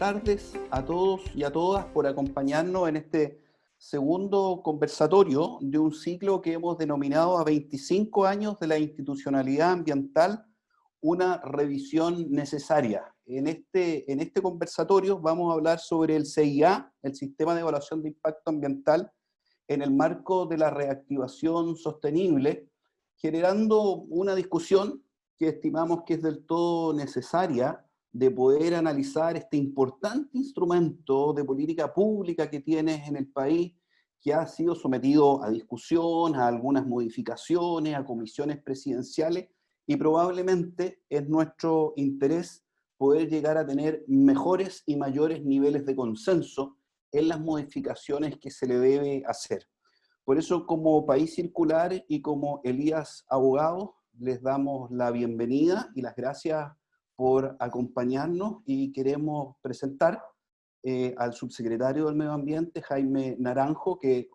tardes a todos y a todas por acompañarnos en este segundo conversatorio de un ciclo que hemos denominado a 25 años de la institucionalidad ambiental, una revisión necesaria. En este conversatorio vamos a hablar sobre el CIA, el Sistema de Evaluación de Impacto Ambiental, en el marco de la reactivación sostenible, generando una discusión que estimamos que es del todo necesaria de poder analizar este importante instrumento de política pública que tiene en el país, que ha sido sometido a discusión, a algunas modificaciones, a comisiones presidenciales, y probablemente es nuestro interés poder llegar a tener mejores y mayores niveles de consenso en las modificaciones que se le debe hacer. Por eso, como País Circular y como Elías Abogados, les damos la bienvenida y las gracias por acompañarnos, y queremos presentar al subsecretario del Medio Ambiente, Javier Naranjo, que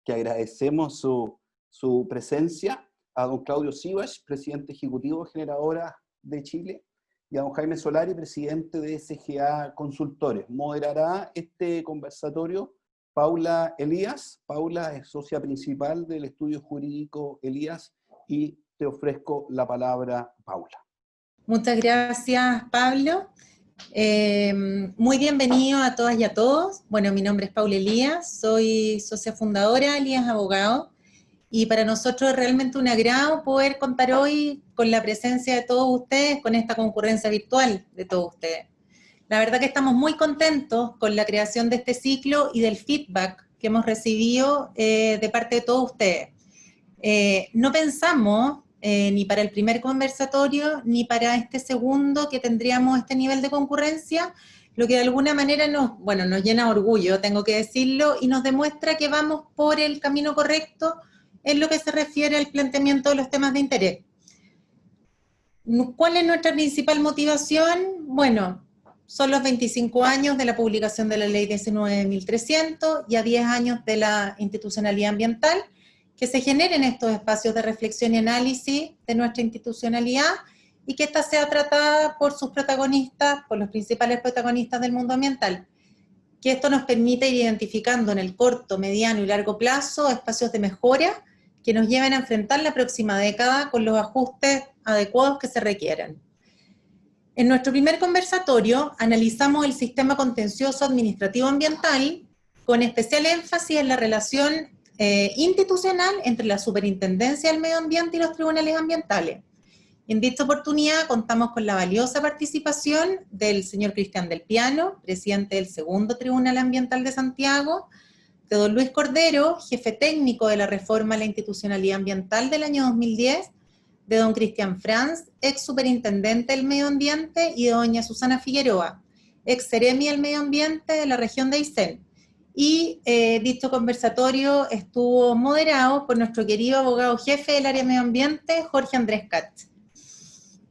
agradecemos su presencia, a don Claudio Sivas, presidente ejecutivo de Generadoras de Chile, y a don Jaime Solari, presidente de SGA Consultores. Moderará este conversatorio Paula Elías. Paula es socia principal del estudio jurídico Elías, y te ofrezco la palabra, Paula. Muchas gracias, Pablo. Muy bienvenido a todas y a todos. Bueno, mi nombre es Paula Elías, soy socia fundadora de Elías Abogados, y para nosotros es realmente un agrado poder contar hoy con la presencia de todos ustedes, con esta concurrencia virtual de todos ustedes. La verdad que estamos muy contentos con la creación de este ciclo y del feedback que hemos recibido de parte de todos ustedes. No pensamos ni para el primer conversatorio ni para este segundo que tendríamos este nivel de concurrencia, lo que de alguna manera nos llena de orgullo, tengo que decirlo, y nos demuestra que vamos por el camino correcto en lo que se refiere al planteamiento de los temas de interés. ¿Cuál es nuestra principal motivación? Bueno, son los 25 años de la publicación de la Ley 19.300 y a 10 años de la institucionalidad ambiental, que se generen estos espacios de reflexión y análisis de nuestra institucionalidad, y que ésta sea tratada por sus protagonistas, por los principales protagonistas del mundo ambiental. Que esto nos permita ir identificando en el corto, mediano y largo plazo espacios de mejora que nos lleven a enfrentar la próxima década con los ajustes adecuados que se requieran. En nuestro primer conversatorio analizamos el sistema contencioso administrativo ambiental, con especial énfasis en la relación institucional entre la Superintendencia del Medio Ambiente y los tribunales ambientales. En dicha oportunidad contamos con la valiosa participación del señor Cristian del Piano, presidente del Segundo Tribunal Ambiental de Santiago, de don Luis Cordero, jefe técnico de la reforma a la institucionalidad ambiental del año 2010, de don Cristian Franz, ex superintendente del Medio Ambiente, y de doña Susana Figueroa, ex seremi del Medio Ambiente de la región de Aysén. Y dicho conversatorio estuvo moderado por nuestro querido abogado jefe del área de Medio Ambiente, Jorge Andrés Katz.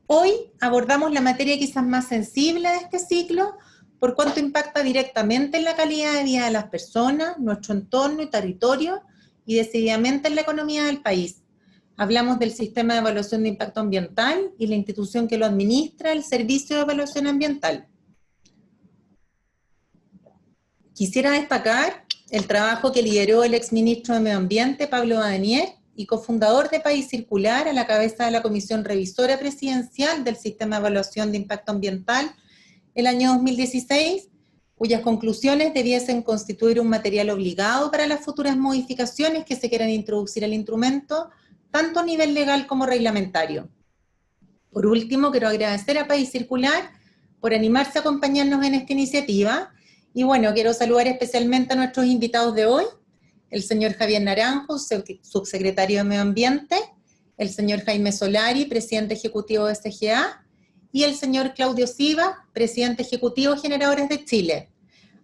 Hoy abordamos la materia quizás más sensible de este ciclo, por cuanto impacta directamente en la calidad de vida de las personas, nuestro entorno y territorio, y decididamente en la economía del país. Hablamos del Sistema de Evaluación de Impacto Ambiental y la institución que lo administra, el Servicio de Evaluación Ambiental. Quisiera destacar el trabajo que lideró el exministro de Medio Ambiente, Pablo Badenier, y cofundador de País Circular, a la cabeza de la Comisión Revisora Presidencial del Sistema de Evaluación de Impacto Ambiental el año 2016, cuyas conclusiones debiesen constituir un material obligado para las futuras modificaciones que se quieran introducir al instrumento, tanto a nivel legal como reglamentario. Por último, quiero agradecer a País Circular por animarse a acompañarnos en esta iniciativa, y bueno, quiero saludar especialmente a nuestros invitados de hoy, el señor Javier Naranjo, subsecretario de Medio Ambiente, el señor Jaime Solari, presidente ejecutivo de SGA, y el señor Claudio Sivas, presidente ejecutivo de Generadores de Chile.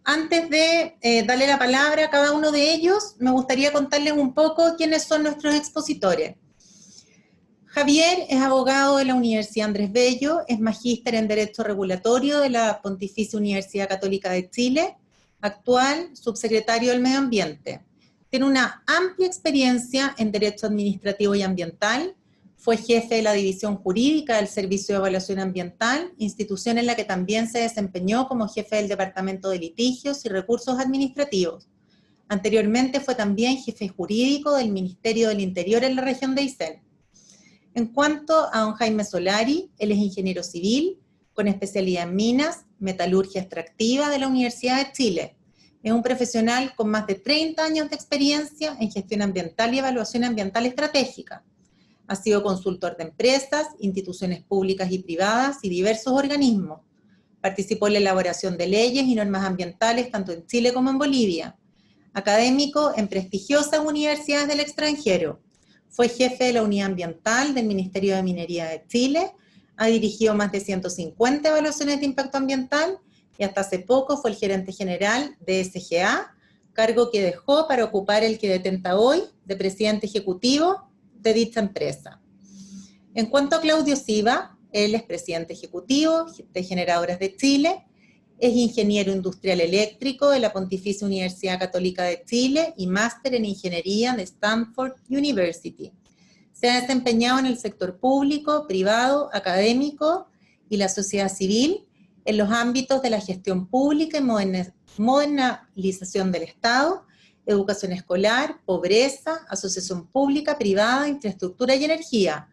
Antes de darle la palabra a cada uno de ellos, me gustaría contarles un poco quiénes son nuestros expositores. Javier es abogado de la Universidad Andrés Bello, es magíster en Derecho Regulatorio de la Pontificia Universidad Católica de Chile, actual subsecretario del Medio Ambiente. Tiene una amplia experiencia en Derecho Administrativo y Ambiental, Fue jefe de la División Jurídica del Servicio de Evaluación Ambiental, institución en la que también se desempeñó como jefe del Departamento de Litigios y Recursos Administrativos. Anteriormente fue también jefe jurídico del Ministerio del Interior en la región de Aysén. En cuanto a don Jaime Solari, él es ingeniero civil, con especialidad en minas, metalurgia extractiva de la Universidad de Chile. Es un profesional con más de 30 años de experiencia en gestión ambiental y evaluación ambiental estratégica. Ha sido consultor de empresas, instituciones públicas y privadas y diversos organismos. Participó en la elaboración de leyes y normas ambientales tanto en Chile como en Bolivia. Académico en prestigiosas universidades del extranjero. Fue jefe de la Unidad Ambiental del Ministerio de Minería de Chile. Ha dirigido más de 150 evaluaciones de impacto ambiental y hasta hace poco fue el gerente general de SGA, cargo que dejó para ocupar el que detenta hoy de presidente ejecutivo de dicha empresa. En cuanto a Claudio Siva, él es presidente ejecutivo de Generadoras de Chile, es ingeniero industrial eléctrico de la Pontificia Universidad Católica de Chile y máster en ingeniería de Stanford University. Se ha desempeñado en el sector público, privado, académico y la sociedad civil en los ámbitos de la gestión pública y modernización del Estado, educación escolar, pobreza, asociación pública, privada, infraestructura y energía.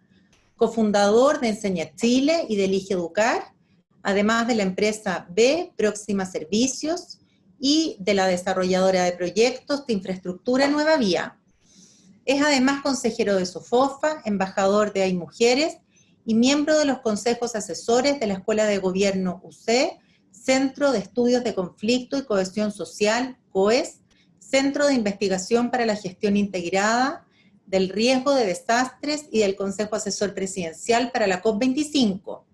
Cofundador de Enseña Chile y de Elige Educar, además de la empresa B, Próxima Servicios, y de la desarrolladora de proyectos de infraestructura Nueva Vía. Es además consejero de SOFOFA, embajador de Hay Mujeres y miembro de los consejos asesores de la Escuela de Gobierno UC, Centro de Estudios de Conflicto y Cohesión Social, COES, Centro de Investigación para la Gestión Integrada del Riesgo de Desastres y del Consejo Asesor Presidencial para la COP25.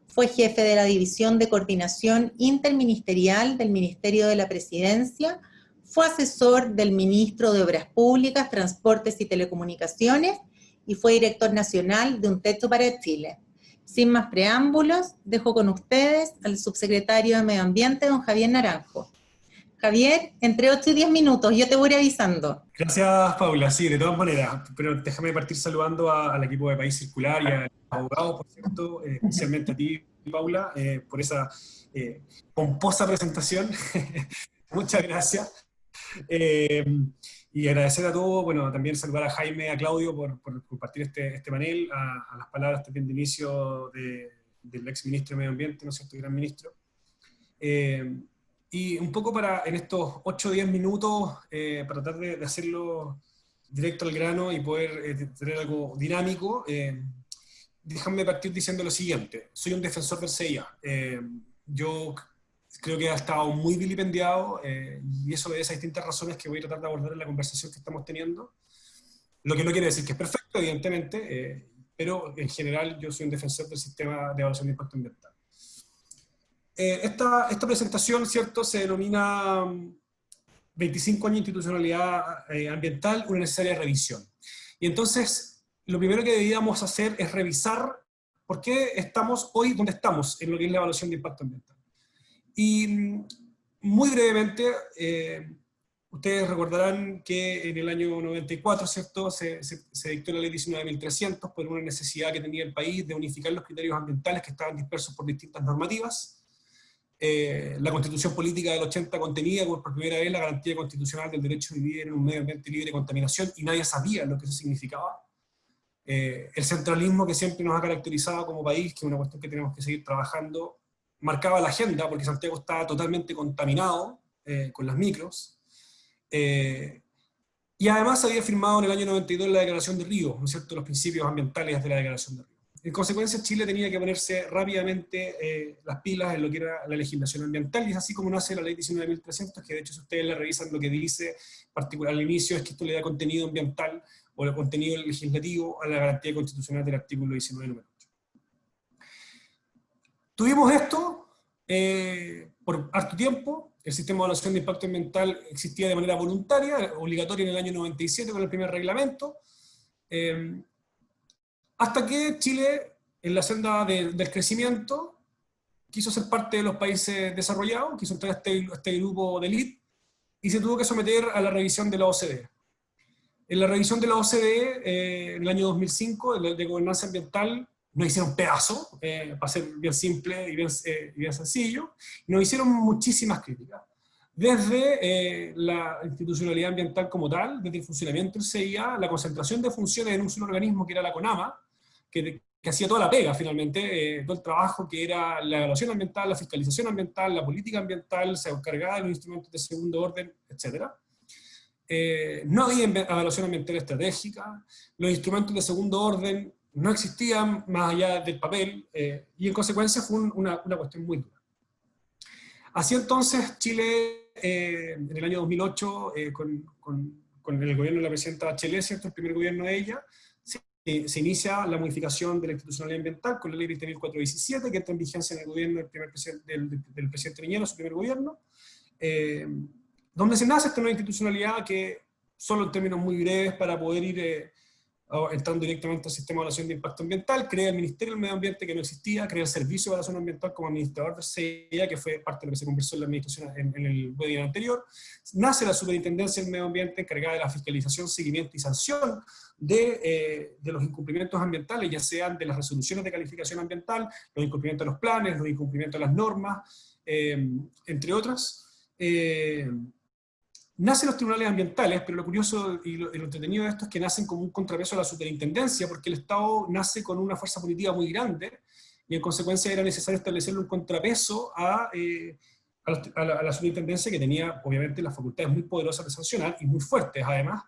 Fue jefe de la División de Coordinación Interministerial del Ministerio de la Presidencia, fue asesor del Ministro de Obras Públicas, Transportes y Telecomunicaciones y fue director nacional de Un Techo para Chile. Sin más preámbulos, dejo con ustedes al subsecretario de Medio Ambiente, don Javier Naranjo. Javier, entre 8 y 10 minutos, yo te voy avisando. Gracias, Paula. Sí, de todas maneras, pero déjame partir saludando al equipo de País Circular y a los abogados, por cierto, especialmente a ti, Paula, por esa pomposa presentación. Muchas gracias. Y agradecer a todos, bueno, también saludar a Jaime y a Claudio por compartir este panel, a las palabras también de inicio del ex ministro de Medio Ambiente, ¿no es cierto?, gran ministro. Y un poco en estos 8 o 10 minutos, para tratar de hacerlo directo al grano y poder tener algo dinámico, déjame partir diciendo lo siguiente. Soy un defensor del CIA. Yo creo que ha estado muy vilipendiado y eso obedece a distintas razones que voy a tratar de abordar en la conversación que estamos teniendo. Lo que no quiere decir que es perfecto, evidentemente, pero en general yo soy un defensor del sistema de evaluación de impacto ambiental. Esta presentación, ¿cierto?, se denomina 25 años de institucionalidad ambiental, una necesaria revisión. Y entonces, lo primero que deberíamos hacer es revisar por qué estamos hoy donde estamos en lo que es la evaluación de impacto ambiental. Y muy brevemente, ustedes recordarán que en el año 94, ¿cierto?, se dictó la ley 19.300 por una necesidad que tenía el país de unificar los criterios ambientales que estaban dispersos por distintas normativas. La Constitución Política del 80 contenía por primera vez la garantía constitucional del derecho a vivir en un medio ambiente libre de contaminación y nadie sabía lo que eso significaba. El centralismo que siempre nos ha caracterizado como país, que es una cuestión que tenemos que seguir trabajando, marcaba la agenda porque Santiago estaba totalmente contaminado con las micros. Y además había firmado en el año 92 la Declaración de Río, ¿no es cierto?, los principios ambientales de la Declaración de Río. En consecuencia, Chile tenía que ponerse rápidamente las pilas en lo que era la legislación ambiental, y es así como nace la ley 19.300, que de hecho si ustedes la revisan lo que dice particular al inicio es que esto le da contenido ambiental o el contenido legislativo a la garantía constitucional del artículo 19, número 8. Tuvimos esto por harto tiempo. El sistema de evaluación de impacto ambiental existía de manera voluntaria, obligatoria en el año 97 con el primer reglamento, hasta que Chile, en la senda del crecimiento, quiso ser parte de los países desarrollados, quiso entrar a este grupo de élite, y se tuvo que someter a la revisión de la OCDE. En la revisión de la OCDE, en el año 2005, de gobernanza ambiental, nos hicieron pedazo, para ser bien simple y bien sencillo, y nos hicieron muchísimas críticas. Desde la institucionalidad ambiental como tal, desde el funcionamiento del CIA, la concentración de funciones en un solo organismo que era la CONAMA, que hacía toda la pega finalmente, todo el trabajo que era la evaluación ambiental, la fiscalización ambiental, la política ambiental, se encargaba de los instrumentos de segundo orden, etc. No había evaluación ambiental estratégica, los instrumentos de segundo orden no existían más allá del papel, y en consecuencia fue una cuestión muy dura. Así entonces Chile, en el año 2008, con el gobierno de la presidenta Bachelet, ¿cierto?, el primer gobierno de ella, se inicia la modificación de la institucionalidad ambiental con la ley 20.417, que entra en vigencia en el gobierno del presidente Piñera, su primer gobierno, donde se nace esta nueva institucionalidad que, solo en términos muy breves para poder ir entrando directamente al sistema de evaluación de impacto ambiental, crea el Ministerio del Medio Ambiente, que no existía, crea el Servicio de Evaluación Ambiental como administrador del CIA, que fue parte de lo que se conversó en la administración en el webinar anterior. Nace la Superintendencia del Medio Ambiente, encargada de la fiscalización, seguimiento y sanción de los incumplimientos ambientales, ya sean de las resoluciones de calificación ambiental, los incumplimientos de los planes, los incumplimientos de las normas, entre otras. Nacen los tribunales ambientales, pero lo curioso y lo entretenido de esto es que nacen como un contrapeso a la superintendencia, porque el Estado nace con una fuerza política muy grande, y en consecuencia era necesario establecerle un contrapeso a la superintendencia, que tenía obviamente las facultades muy poderosas de sancionar, y muy fuertes además,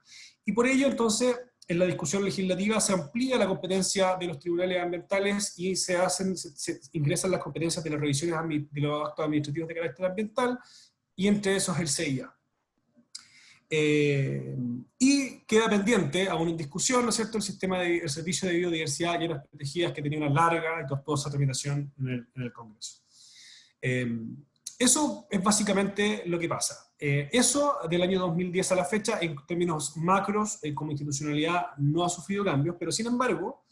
y por ello entonces en la discusión legislativa se amplía la competencia de los tribunales ambientales y se ingresan las competencias de las revisiones de los actos administrativos de carácter ambiental, y entre esos el CIA. Y queda pendiente, aún en discusión, ¿no es cierto?, el servicio de biodiversidad y áreas protegidas, que tenía una larga y tortuosa tramitación en el Congreso. Eso es básicamente lo que pasa. Eso del año 2010 a la fecha, en términos macros, como institucionalidad, no ha sufrido cambios, pero sin embargo,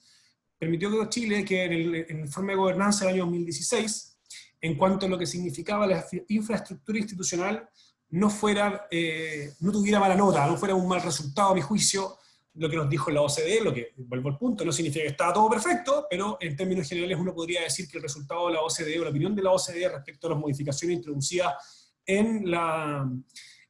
permitió que Chile, que en el informe de gobernanza del año 2016, en cuanto a lo que significaba la infraestructura institucional, no tuviera mala nota, no fuera un mal resultado, a mi juicio, lo que nos dijo la OCDE, lo que, vuelvo al punto, no significa que estaba todo perfecto, pero en términos generales uno podría decir que el resultado de la OCDE, o la opinión de la OCDE respecto a las modificaciones introducidas en la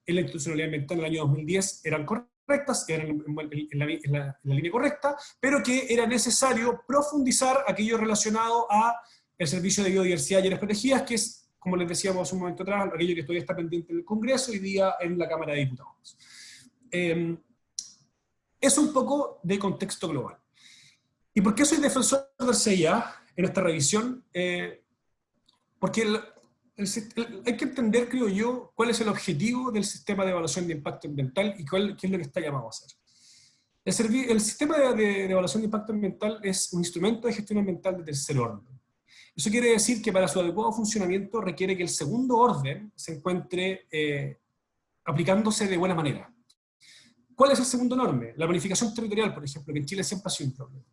institucionalidad ambiental en el año 2010 eran correctas, eran en la línea correcta, pero que era necesario profundizar aquello relacionado a el servicio de biodiversidad y áreas protegidas, que es, como les decíamos hace un momento atrás, aquello que todavía está pendiente en el Congreso, hoy día en la Cámara de Diputados. Es un poco de contexto global. ¿Y por qué soy defensor del CIA en esta revisión? Porque hay que entender, creo yo, cuál es el objetivo del sistema de evaluación de impacto ambiental y qué es lo que está llamado a hacer. El sistema de evaluación de impacto ambiental es un instrumento de gestión ambiental de tercer orden. Eso quiere decir que para su adecuado funcionamiento requiere que el segundo orden se encuentre aplicándose de buena manera. ¿Cuál es el segundo norme? La planificación territorial, por ejemplo, que en Chile siempre ha sido un problema.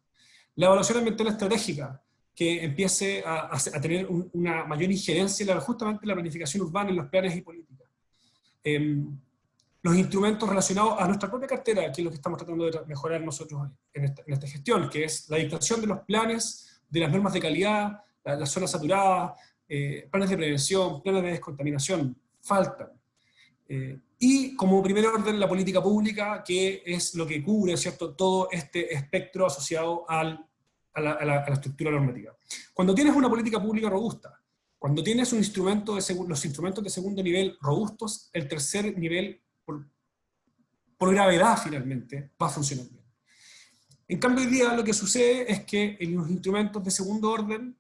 La evaluación ambiental estratégica, que empiece a tener una mayor injerencia justamente en la planificación urbana, en los planes y políticas. Los instrumentos relacionados a nuestra propia cartera, que es lo que estamos tratando de mejorar nosotros en esta gestión, que es la dictación de los planes, de las normas de calidad, las zonas saturadas, planes de prevención, planes de descontaminación, faltan. Y como primer orden, la política pública, que es lo que cubre, ¿cierto?, todo este espectro asociado a la estructura normativa. Cuando tienes una política pública robusta, cuando tienes los instrumentos de segundo nivel robustos, el tercer nivel, por gravedad finalmente, va a funcionar bien. En cambio hoy día lo que sucede es que en los instrumentos de segundo orden,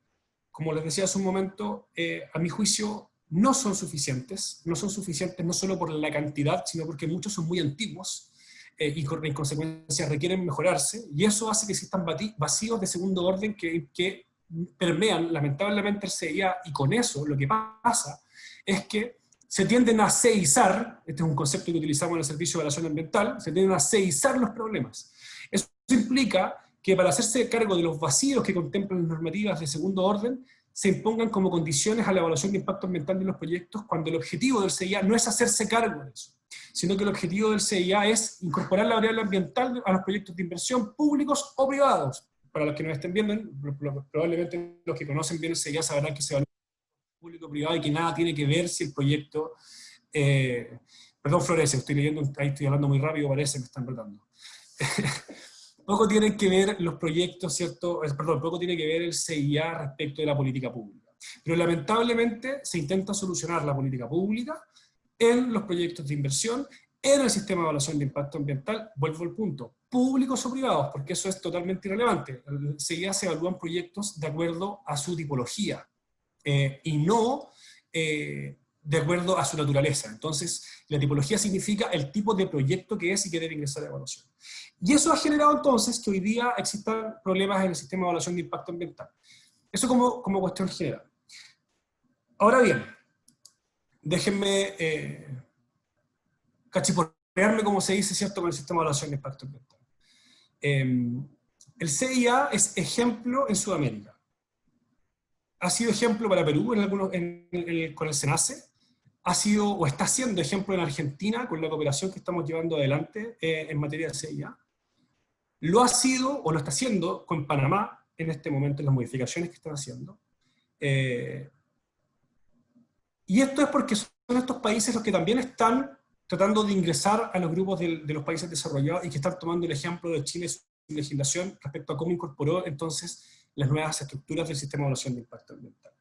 como les decía hace un momento, a mi juicio no son suficientes no solo por la cantidad, sino porque muchos son muy antiguos y en consecuencia requieren mejorarse, y eso hace que existan vacíos de segundo orden que permean lamentablemente el CIA, y con eso lo que pasa es que se tienden a seizar, este es un concepto que utilizamos en el servicio de evaluación ambiental, se tienden a seizar los problemas. Eso implica que para hacerse cargo de los vacíos que contemplan las normativas de segundo orden, se impongan como condiciones a la evaluación de impacto ambiental de los proyectos, cuando el objetivo del CIA no es hacerse cargo de eso, sino que el objetivo del CIA es incorporar la variable ambiental a los proyectos de inversión públicos o privados. Para los que nos estén viendo, probablemente los que conocen bien el CIA sabrán que se evalúa público-privado y que nada tiene que ver si el proyecto... perdón, Florece, estoy leyendo, ahí estoy hablando muy rápido, parece, me están retando. Poco tienen que ver los proyectos, ¿cierto? Perdón, poco tiene que ver el CIA respecto de la política pública. Pero lamentablemente se intenta solucionar la política pública en los proyectos de inversión, en el sistema de evaluación de impacto ambiental, vuelvo al punto, públicos o privados, porque eso es totalmente irrelevante. El CIA se evalúan proyectos de acuerdo a su tipología, y no de acuerdo a su naturaleza. Entonces, la tipología significa el tipo de proyecto que es y que debe ingresar a evaluación. Y eso ha generado entonces que hoy día existan problemas en el sistema de evaluación de impacto ambiental. Eso como cuestión general. Ahora bien, déjenme cachiporrearme, como se dice, ¿cierto?, con el sistema de evaluación de impacto ambiental. El CIA es ejemplo en Sudamérica. Ha sido ejemplo para Perú con el SENACE, ha sido o está siendo ejemplo en Argentina con la cooperación que estamos llevando adelante en materia de CIA. Lo ha sido o lo está haciendo con Panamá en este momento, en las modificaciones que están haciendo. Y esto es porque son estos países los que también están tratando de ingresar a los grupos de los países desarrollados y que están tomando el ejemplo de Chile, su legislación respecto a cómo incorporó entonces las nuevas estructuras del sistema de evaluación de impacto ambiental.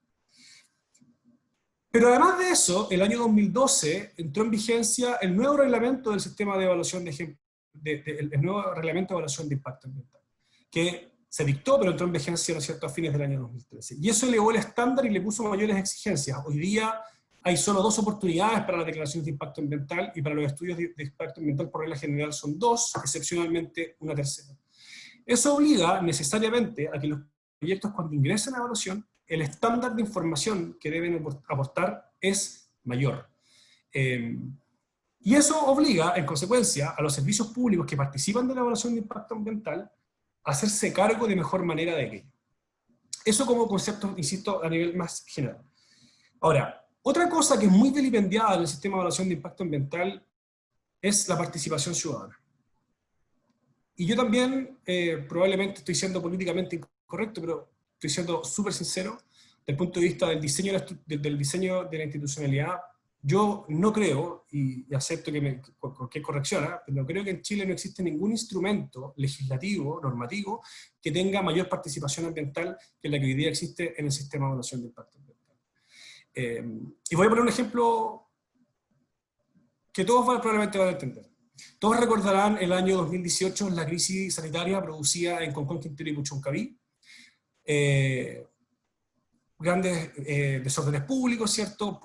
Pero además de eso, el año 2012 entró en vigencia el nuevo reglamento del sistema de evaluación el nuevo reglamento de evaluación de impacto ambiental, que se dictó, pero entró en vigencia, ¿no es cierto?, a fines del año 2013. Y eso elevó el estándar y le puso mayores exigencias. Hoy día hay solo 2 oportunidades para las declaraciones de impacto ambiental, y para los estudios de impacto ambiental por regla general son 2, excepcionalmente una tercera. Eso obliga necesariamente a que los proyectos, cuando ingresen a evaluación, el estándar de información que deben aportar es mayor. Y eso obliga, en consecuencia, a los servicios públicos que participan de la evaluación de impacto ambiental a hacerse cargo de mejor manera de aquello. Eso como concepto, insisto, a nivel más general. Ahora, otra cosa que es muy vilipendiada en el sistema de evaluación de impacto ambiental es la participación ciudadana. Y yo también, probablemente estoy siendo políticamente incorrecto, pero estoy siendo súper sincero, desde el punto de vista del diseño de la institucionalidad. Yo no creo, y acepto que cualquier corrección, pero creo que en Chile no existe ningún instrumento legislativo, normativo, que tenga mayor participación ambiental que la que hoy día existe en el sistema de evaluación de impacto ambiental. Y voy a poner un ejemplo que todos probablemente van a entender. Todos recordarán el año 2018, la crisis sanitaria producida en Concón, Quintero y Puchuncaví. Grandes desórdenes públicos, ¿cierto?,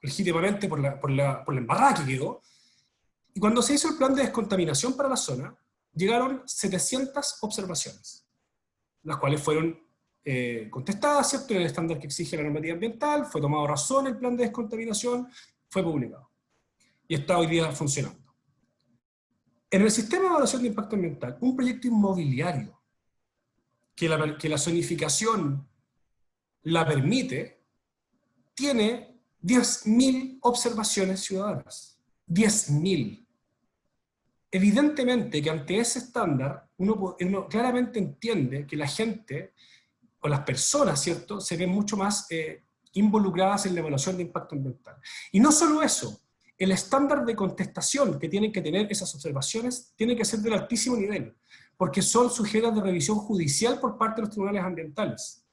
legítimamente por la embarrada que quedó. Y cuando se hizo el plan de descontaminación para la zona, llegaron 700 observaciones, las cuales fueron contestadas, ¿cierto?, en el estándar que exige la normativa ambiental, fue tomado razón el plan de descontaminación, fue publicado. Y está hoy día funcionando. En el sistema de evaluación de impacto ambiental, un proyecto inmobiliario que la zonificación la permite, tiene 10.000 observaciones ciudadanas. 10.000. Evidentemente que ante ese estándar, uno claramente entiende que la gente, o las personas, ¿cierto?, se ven mucho más involucradas en la evaluación de impacto ambiental. Y no solo eso, el estándar de contestación que tienen que tener esas observaciones tiene que ser del altísimo nivel, porque son sujetas de revisión judicial por parte de los tribunales ambientales.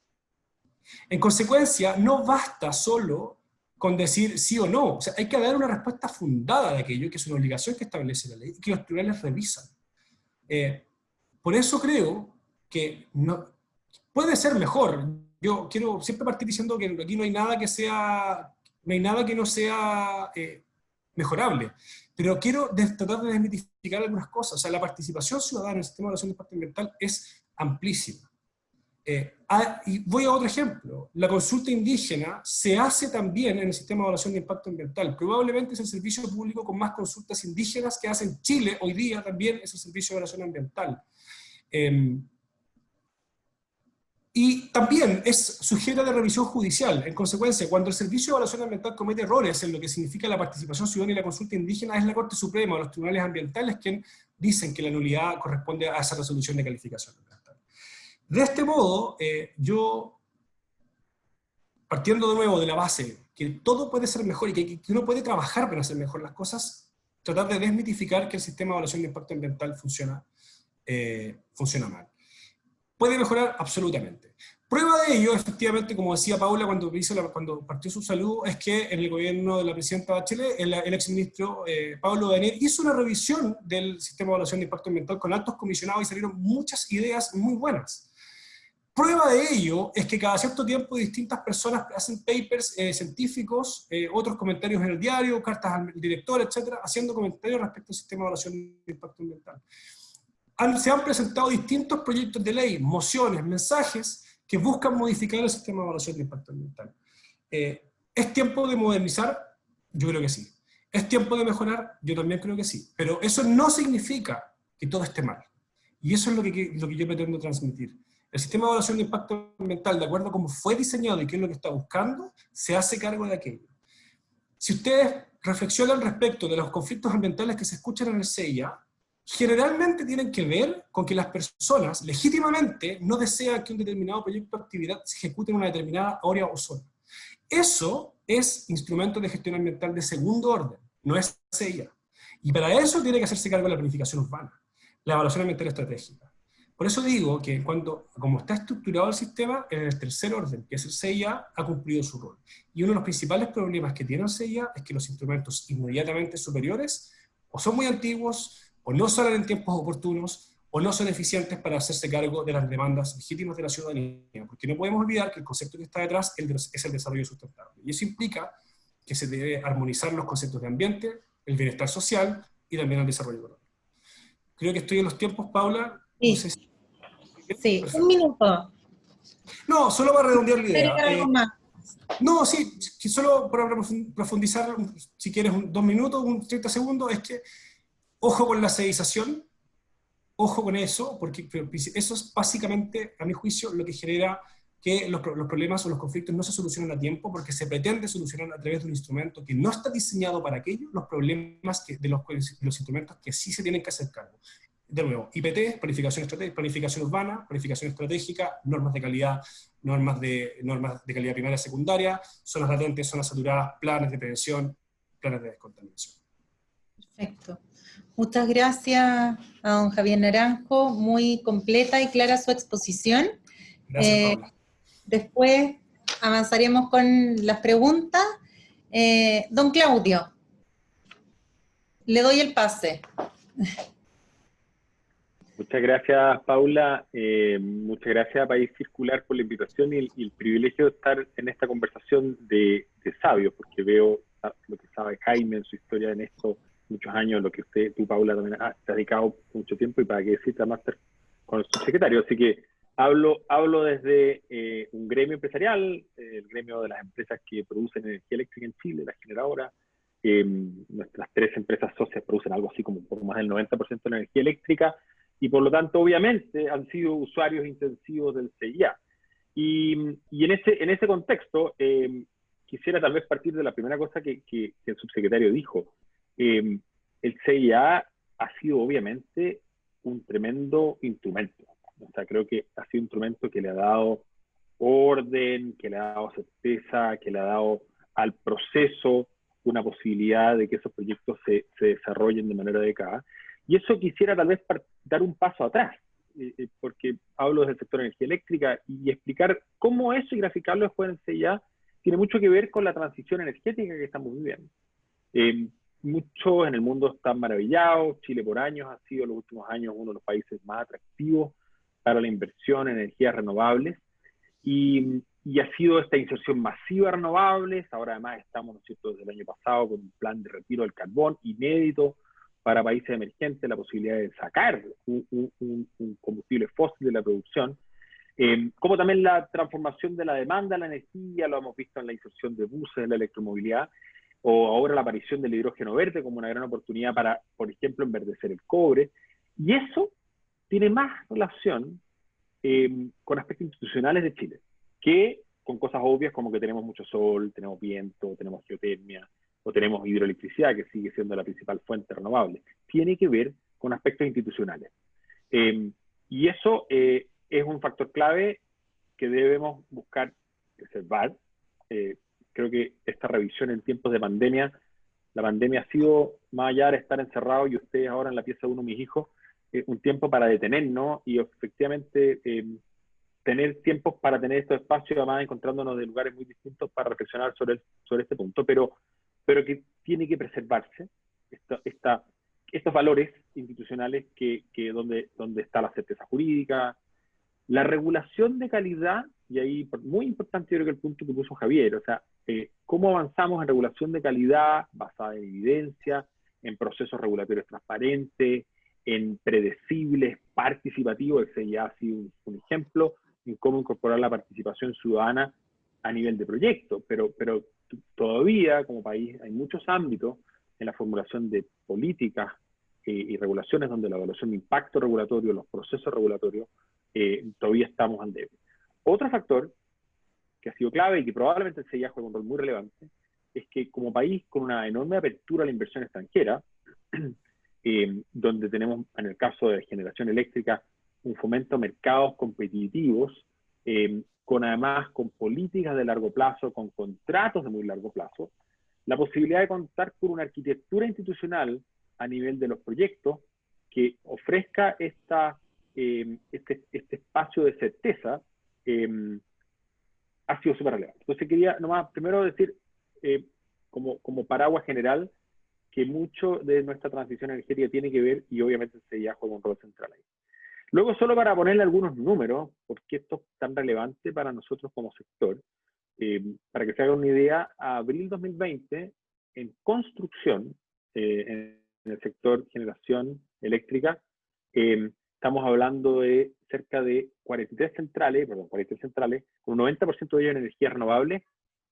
En consecuencia, no basta solo con decir sí o no, o sea, hay que dar una respuesta fundada de aquello, que es una obligación que establece la ley y que los tribunales revisan. Por eso creo que puede ser mejor. Yo quiero siempre partir diciendo que aquí no hay nada que no sea mejorable, pero quiero tratar de desmitificar algunas cosas. O sea, la participación ciudadana en el sistema de evaluación de impacto ambiental es amplísima. Y voy a otro ejemplo. La consulta indígena se hace también en el sistema de evaluación de impacto ambiental. Probablemente es el servicio público con más consultas indígenas que hace en Chile hoy día, también es el servicio de evaluación ambiental. Y también es sujeta de revisión judicial. En consecuencia, cuando el Servicio de Evaluación Ambiental comete errores en lo que significa la participación ciudadana y la consulta indígena, es la Corte Suprema o los tribunales ambientales quien dicen que la nulidad corresponde a esa resolución de calificación ambiental. De este modo, yo, partiendo de nuevo de la base que todo puede ser mejor y que uno puede trabajar para hacer mejor las cosas, tratar de desmitificar que el sistema de evaluación de impacto ambiental funciona mal. Puede mejorar absolutamente. Prueba de ello, efectivamente, como decía Paula cuando partió su saludo, es que en el gobierno de la presidenta Bachelet, el exministro Pablo Daniel hizo una revisión del sistema de evaluación de impacto ambiental con altos comisionados y salieron muchas ideas muy buenas. Prueba de ello es que cada cierto tiempo distintas personas hacen papers científicos, otros comentarios en el diario, cartas al director, etcétera, haciendo comentarios respecto al sistema de evaluación de impacto ambiental. Se han presentado distintos proyectos de ley, mociones, mensajes que buscan modificar el sistema de evaluación de impacto ambiental. ¿Es tiempo de modernizar? Yo creo que sí. ¿Es tiempo de mejorar? Yo también creo que sí. Pero eso no significa que todo esté mal. Y eso es lo que yo pretendo transmitir. El sistema de evaluación de impacto ambiental, de acuerdo a cómo fue diseñado y qué es lo que está buscando, se hace cargo de aquello. Si ustedes reflexionan respecto de los conflictos ambientales que se escuchan en el CIA, generalmente tienen que ver con que las personas legítimamente no desean que un determinado proyecto de actividad se ejecute en una determinada área o zona. Eso es instrumento de gestión ambiental de segundo orden, no es CIA. Y para eso tiene que hacerse cargo de la planificación urbana, la evaluación ambiental estratégica. Por eso digo que como está estructurado el sistema, en el tercer orden, que es el CIA, ha cumplido su rol. Y uno de los principales problemas que tiene el CIA es que los instrumentos inmediatamente superiores o son muy antiguos, o no salen en tiempos oportunos, o no son eficientes para hacerse cargo de las demandas legítimas de la ciudadanía, porque no podemos olvidar que el concepto que está detrás es el desarrollo sustentable. Y eso implica que se debe armonizar los conceptos de ambiente, el bienestar social y también el desarrollo económico. Creo que estoy en los tiempos, Paula. Sí, No sé si... sí. Un minuto. No, solo para redondear la idea. ¿Algo más? No, sí, solo para profundizar, si quieres 2 minutos, 30 segundos, es que ojo con la sedización, ojo con eso, porque eso es básicamente, a mi juicio, lo que genera que los problemas o los conflictos no se solucionan a tiempo, porque se pretende solucionar a través de un instrumento que no está diseñado para aquello, los problemas de los instrumentos que sí se tienen que hacer cargo. De nuevo, IPT, planificación urbana, planificación estratégica, normas de calidad, normas de calidad primaria y secundaria, zonas latentes, zonas saturadas, planes de prevención, planes de descontaminación. Perfecto. Muchas gracias a don Javier Naranjo, muy completa y clara su exposición. Gracias, Paula. Después avanzaremos con las preguntas. Don Claudio, le doy el pase. Muchas gracias, Paula. Muchas gracias a País Circular por la invitación y el privilegio de estar en esta conversación de sabios, porque veo lo que sabe Jaime en su historia en estos muchos años, lo que tú, Paula, también has dedicado mucho tiempo, y para qué decir, máster con su secretario. Así que hablo desde un gremio empresarial, el gremio de las empresas que producen energía eléctrica en Chile, las generadoras. Nuestras 3 empresas socias producen algo así como un poco más del 90% de la energía eléctrica, y por lo tanto, obviamente, han sido usuarios intensivos del CIA. Y en ese contexto, quisiera tal vez partir de la primera cosa que el subsecretario dijo. El CIA ha sido, obviamente, un tremendo instrumento. O sea, creo que ha sido un instrumento que le ha dado orden, que le ha dado certeza, que le ha dado al proceso una posibilidad de que esos proyectos se desarrollen de manera adecuada. Y eso quisiera tal vez dar un paso atrás, porque hablo del sector de energía eléctrica, y explicar cómo eso y graficarlo después en el CIA tiene mucho que ver con la transición energética que estamos viviendo. Muchos en el mundo están maravillados. Chile por años ha sido en los últimos años uno de los países más atractivos para la inversión en energías renovables, y ha sido esta inserción masiva de renovables. Ahora además estamos, ¿no es cierto?, desde el año pasado con un plan de retiro del carbón inédito para países emergentes, la posibilidad de sacar un combustible fósil de la producción, como también la transformación de la demanda de la energía. Lo hemos visto en la inserción de buses, en la electromovilidad, o ahora la aparición del hidrógeno verde como una gran oportunidad para, por ejemplo, enverdecer el cobre. Y eso tiene más relación con aspectos institucionales de Chile, que con cosas obvias como que tenemos mucho sol, tenemos viento, tenemos geotermia, o tenemos hidroelectricidad, que sigue siendo la principal fuente renovable. Tiene que ver con aspectos institucionales. Y eso es un factor clave que debemos buscar preservar. Creo que esta revisión en tiempos de pandemia, la pandemia ha sido, más allá de estar encerrado y ustedes ahora en la pieza de uno, mis hijos, un tiempo para detenernos y efectivamente tener tiempos para tener estos espacios, además encontrándonos de lugares muy distintos para reflexionar sobre este punto, pero que tiene que preservarse estos valores institucionales donde está la certeza jurídica, la regulación de calidad, y ahí muy importante yo creo que el punto que puso Javier, o sea, cómo avanzamos en regulación de calidad basada en evidencia, en procesos regulatorios transparentes, en predecibles, participativos, ese ya ha sido un ejemplo, en cómo incorporar la participación ciudadana a nivel de proyecto, pero todavía como país hay muchos ámbitos en la formulación de políticas y regulaciones donde la evaluación de impacto regulatorio, los procesos regulatorios, todavía estamos al debe. Otro factor que ha sido clave y que probablemente el CIA juega un rol muy relevante es que como país con una enorme apertura a la inversión extranjera, donde tenemos en el caso de generación eléctrica un fomento a mercados competitivos, además con políticas de largo plazo, con contratos de muy largo plazo, la posibilidad de contar con una arquitectura institucional a nivel de los proyectos que ofrezca este espacio de certeza ha sido súper relevante. Entonces quería nomás primero decir, como paraguas general, que mucho de nuestra transición energética tiene que ver, y obviamente el CIA juega un rol central ahí. Luego, solo para ponerle algunos números, porque esto es tan relevante para nosotros como sector, para que se haga una idea, a abril 2020, en construcción, en el sector generación eléctrica, estamos hablando de cerca de 43 centrales, con un 90% de ellas en energía renovable,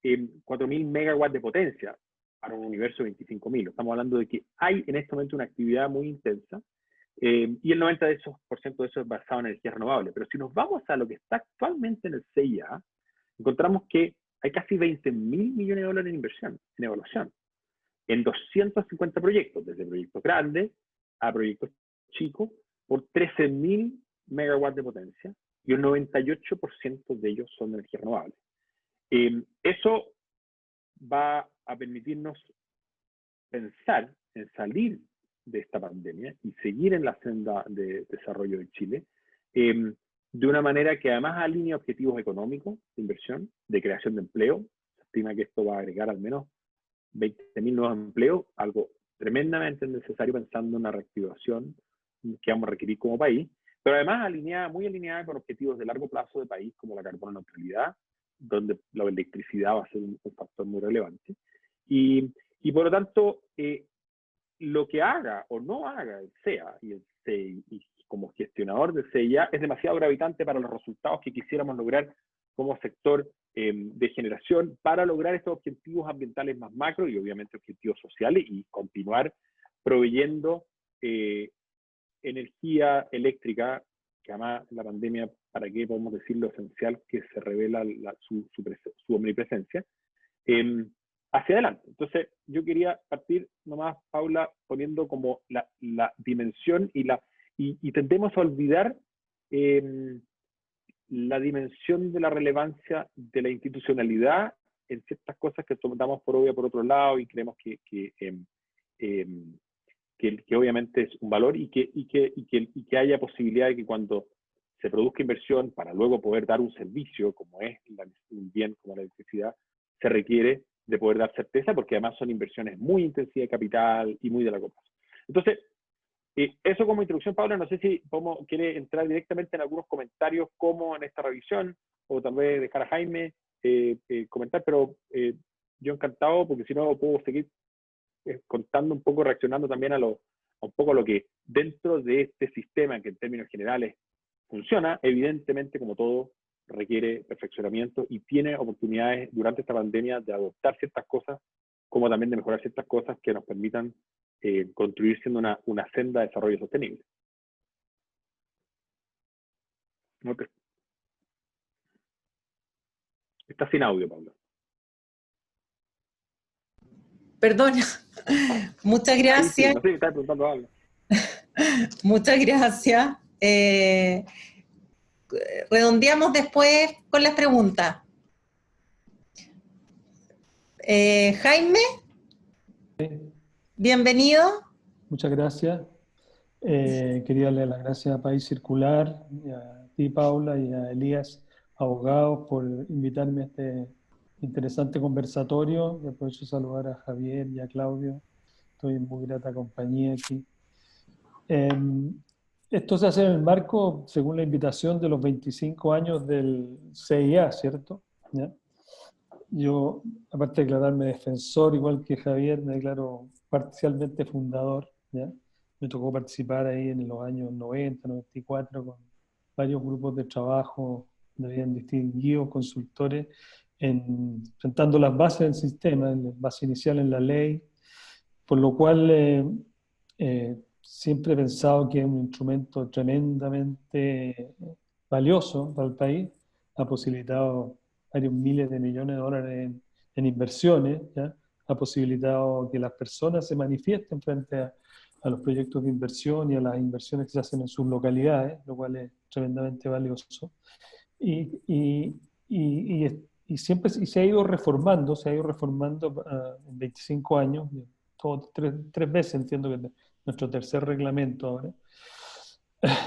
4.000 megawatts de potencia, para un universo de 25.000. Estamos hablando de que hay en este momento una actividad muy intensa, y el 90% de eso es basado en energía renovable. Pero si nos vamos a lo que está actualmente en el CIA, encontramos que hay casi 20.000 millones de dólares en inversión, en evaluación, en 250 proyectos, desde proyectos grandes a proyectos chicos, por 13.000 megawatts de potencia, y el 98% de ellos son de energía renovable. Eso va a permitirnos pensar en salir de esta pandemia y seguir en la senda de desarrollo de Chile, de una manera que además alinea objetivos económicos de inversión, de creación de empleo. Se estima que esto va a agregar al menos 20.000 nuevos empleos, algo tremendamente necesario pensando en la reactivación que vamos a requerir como país, pero además muy alineada con objetivos de largo plazo de país como la carbono neutralidad, donde la electricidad va a ser un factor muy relevante. Y por lo tanto, lo que haga o no haga el CEA y el CEI, y como gestionador del CIA, es demasiado gravitante para los resultados que quisiéramos lograr como sector de generación para lograr estos objetivos ambientales más macro y obviamente objetivos sociales y continuar proveyendo energía eléctrica, que además la pandemia, ¿para qué podemos decir lo esencial que se revela su omnipresencia? Hacia adelante. Entonces, yo quería partir nomás, Paula, poniendo como la dimensión y tendemos a olvidar la dimensión de la relevancia de la institucionalidad en ciertas cosas que tomamos por obvia por otro lado y creemos que obviamente es un valor y que haya posibilidad de que cuando se produzca inversión para luego poder dar un servicio como es un bien como la electricidad, se requiere de poder dar certeza, porque además son inversiones muy intensivas de capital y muy de largo plazo. Entonces, eso como introducción, Paula, no sé si quiere entrar directamente en algunos comentarios como en esta revisión, o tal vez dejar a Jaime comentar, pero yo encantado, porque si no puedo seguir contando un poco, reaccionando también a un poco lo que dentro de este sistema, que en términos generales funciona, evidentemente como todo, requiere perfeccionamiento y tiene oportunidades durante esta pandemia de adoptar ciertas cosas, como también de mejorar ciertas cosas que nos permitan construir siendo una senda de desarrollo sostenible. Está sin audio, Paula. Perdona. Muchas gracias. Sí, está preguntando algo. Muchas gracias. Redondeamos después con las preguntas. Jaime, bienvenido. Muchas gracias. Quería darle las gracias a País Circular, y a ti, Paula, y a Elías, abogados, por invitarme a este interesante conversatorio. Y aprovecho de saludar a Javier y a Claudio. Estoy en muy grata compañía aquí. Esto se hace en el marco, según la invitación, de los 25 años del CIA, ¿cierto? ¿Ya? Yo, aparte de declararme defensor, igual que Javier, me declaro parcialmente fundador, ¿ya? Me tocó participar ahí en los años 90, 94, con varios grupos de trabajo, donde habían distinguidos consultores, sentando las bases del sistema, la base inicial en la ley, por lo cual siempre he pensado que es un instrumento tremendamente valioso para el país, ha posibilitado varios miles de millones de dólares en inversiones, ¿ya? Ha posibilitado que las personas se manifiesten frente a los proyectos de inversión y a las inversiones que se hacen en sus localidades, lo cual es tremendamente valioso. Y siempre se ha ido reformando, en 25 años, tres veces, entiendo que es nuestro tercer reglamento ahora,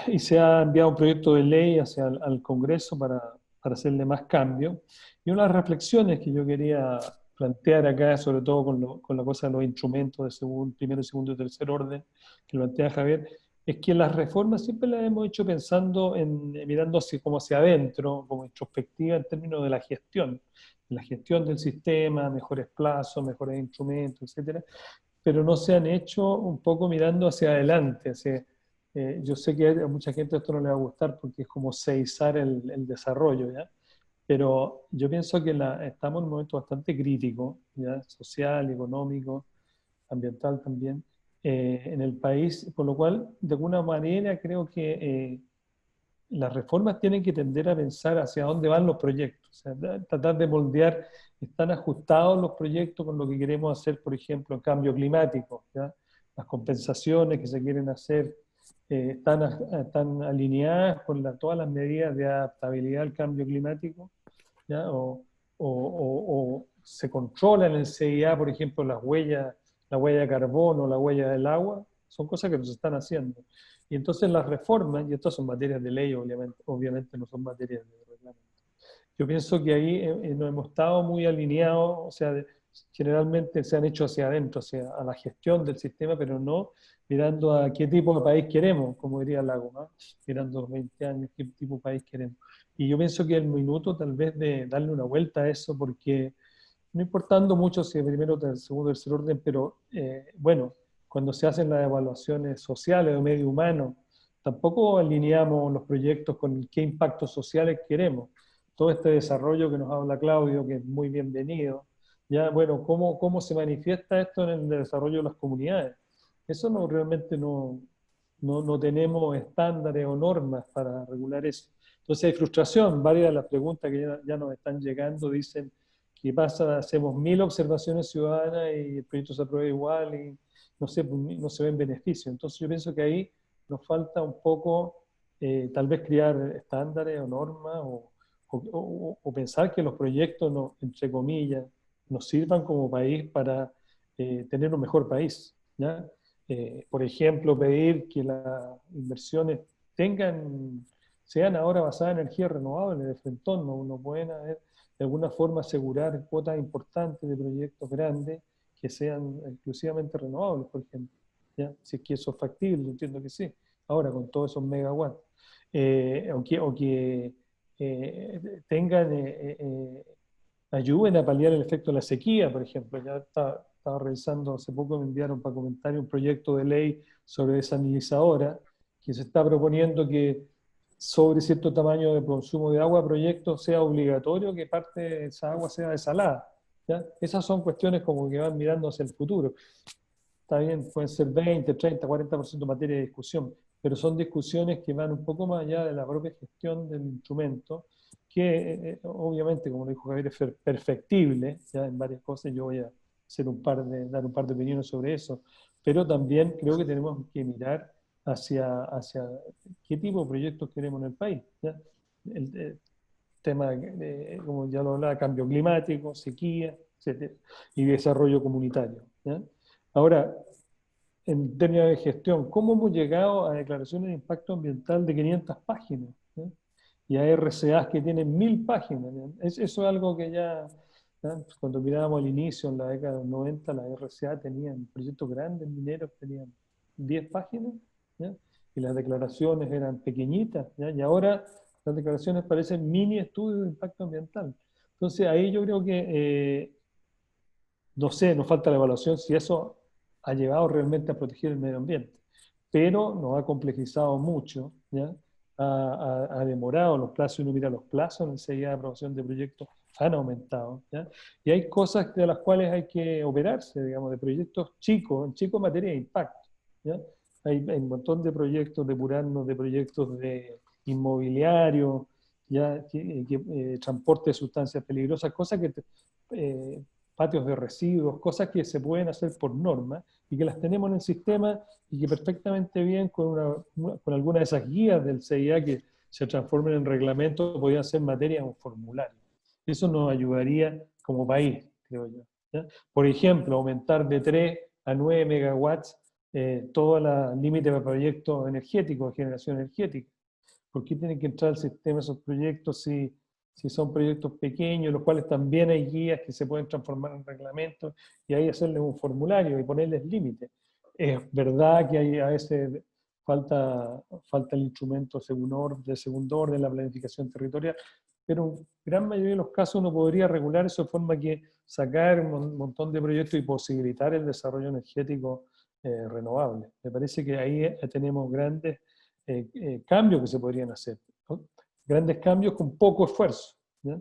y se ha enviado un proyecto de ley al Congreso para hacerle más cambios. Y una de las reflexiones que yo quería plantear acá, sobre todo con la cosa de los instrumentos de primero, segundo y tercer orden, que lo plantea Javier, es que las reformas siempre las hemos hecho pensando mirando como hacia adentro, como introspectiva en términos de la gestión del sistema, mejores plazos, mejores instrumentos, etcétera, pero no se han hecho un poco mirando hacia adelante. Yo sé que a mucha gente esto no le va a gustar porque es como seizar el desarrollo, ¿ya? Pero yo pienso que estamos en un momento bastante crítico, ¿ya? Social, económico, ambiental también, en el país, por lo cual, de alguna manera, creo que las reformas tienen que tender a pensar hacia dónde van los proyectos, o sea, tratar de moldear, están ajustados los proyectos con lo que queremos hacer, por ejemplo, en cambio climático, ¿ya? Las compensaciones que se quieren hacer están alineadas con todas las medidas de adaptabilidad al cambio climático, ¿ya? O se controla en el CIA, por ejemplo, la huella de carbono, la huella del agua, son cosas que no se están haciendo. Y entonces las reformas, y estas son materias de ley, obviamente no son materias de reglamento. Yo pienso que ahí no hemos estado muy alineados, o sea, generalmente se han hecho hacia adentro, a la gestión del sistema, pero no mirando a qué tipo de país queremos, como diría Lago, ¿no? Mirando 20 años, qué tipo de país queremos. Y yo pienso que es el minuto tal vez de darle una vuelta a eso, porque no importando mucho si es primero, segundo, tercer orden, pero bueno, cuando se hacen las evaluaciones sociales o medio humano, tampoco alineamos los proyectos con qué impactos sociales queremos. Todo este desarrollo que nos habla Claudio, que es muy bienvenido, ya, bueno, ¿cómo se manifiesta esto en el desarrollo de las comunidades? Eso realmente no tenemos estándares o normas para regular eso. Entonces hay frustración. Varias de las preguntas que ya nos están llegando dicen: ¿qué pasa? Hacemos 1000 observaciones ciudadanas y el proyecto se aprueba igual y no se ven beneficios. Entonces yo pienso que ahí nos falta un poco tal vez crear estándares o normas o pensar que los proyectos, entre comillas, nos sirvan como país para tener un mejor país, ¿ya? Por ejemplo, pedir que las inversiones sean ahora basadas en energías renovables de frente, no pueden haber de alguna forma asegurar cuotas importantes de proyectos grandes que sean exclusivamente renovables, por ejemplo, ¿ya? Si es que eso es factible, entiendo que sí, ahora con todos esos megawatts, o que ayuden a paliar el efecto de la sequía, por ejemplo. Ya estaba revisando, hace poco me enviaron para comentario un proyecto de ley sobre desalinizadora, que se está proponiendo que sobre cierto tamaño de consumo de agua, proyecto sea obligatorio que parte de esa agua sea desalada, ¿ya? Esas son cuestiones como que van mirando hacia el futuro. Está bien, pueden ser 20, 30, 40% materia de discusión, pero son discusiones que van un poco más allá de la propia gestión del instrumento, que obviamente, como lo dijo Javier, es perfectible ya en varias cosas. Yo voy a hacer dar un par de opiniones sobre eso, pero también creo que tenemos que mirar hacia qué tipo de proyectos queremos en el país, ¿ya? El tema, como ya lo hablaba, cambio climático, sequía, etcétera, y desarrollo comunitario, ¿ya? Ahora, en términos de gestión, ¿cómo hemos llegado a declaraciones de impacto ambiental de 500 páginas? ¿Ya? Y a RCAs que tienen 1000 páginas. Eso es algo que ya, cuando mirábamos al inicio, en la década de los 90, las RCA tenían proyectos grandes, mineros, tenían 10 páginas, ¿ya? Y las declaraciones eran pequeñitas, ¿ya? Y ahora las declaraciones parecen mini estudios de impacto ambiental. Entonces ahí yo creo que, no sé, nos falta la evaluación si eso ha llevado realmente a proteger el medio ambiente, pero nos ha complejizado mucho, ¿ya? Ha demorado los plazos, y uno mira los plazos en el CIA de aprobación de proyectos han aumentado, ¿ya? Y hay cosas de las cuales hay que operarse, digamos, de proyectos chicos en materia de impacto, ¿ya? Hay un montón de proyectos, depurarnos de proyectos de inmobiliario, ¿ya? Transporte de sustancias peligrosas, cosas que patios de residuos, cosas que se pueden hacer por norma y que las tenemos en el sistema y que perfectamente bien con alguna de esas guías del CIA que se transformen en reglamento podrían ser materia de un formulario. Eso nos ayudaría como país, creo yo, ¿ya? Por ejemplo, aumentar de 3 a 9 megawatts todo el límite para proyectos energéticos, de generación energética. ¿Por qué tienen que entrar al sistema esos proyectos si son proyectos pequeños, los cuales también hay guías que se pueden transformar en reglamentos y ahí hacerles un formulario y ponerles límites? Es verdad que hay a veces falta el instrumento de segundo orden, la planificación territorial, pero en gran mayoría de los casos uno podría regular eso de forma que sacar un montón de proyectos y posibilitar el desarrollo energético renovable. Me parece que ahí tenemos grandes cambios que se podrían hacer, ¿no? Grandes cambios con poco esfuerzo, ¿ya?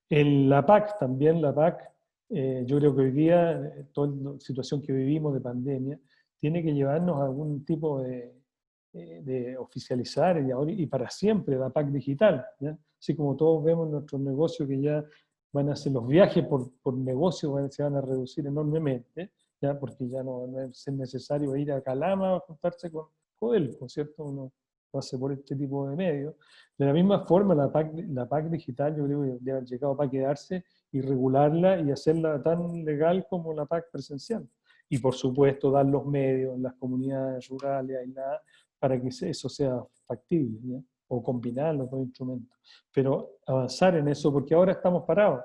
En la PAC también, yo creo que hoy día, toda la situación que vivimos de pandemia, tiene que llevarnos a algún tipo de oficializar y para siempre la PAC digital, ¿ya? Así como todos vemos nuestros negocios que ya van a hacer los viajes por negocio, se van a reducir enormemente, ¿ya? Porque ya no va a ser necesario ir a Calama a juntarse con Codelco, ¿cierto? Uno lo hace por este tipo de medios. De la misma forma, la PAC digital yo creo que debe haber llegado para quedarse y regularla y hacerla tan legal como la PAC presencial. Y por supuesto dar los medios en las comunidades rurales aisladas para que eso sea factible, ¿ya? O combinar los dos instrumentos. Pero avanzar en eso, porque ahora estamos parados.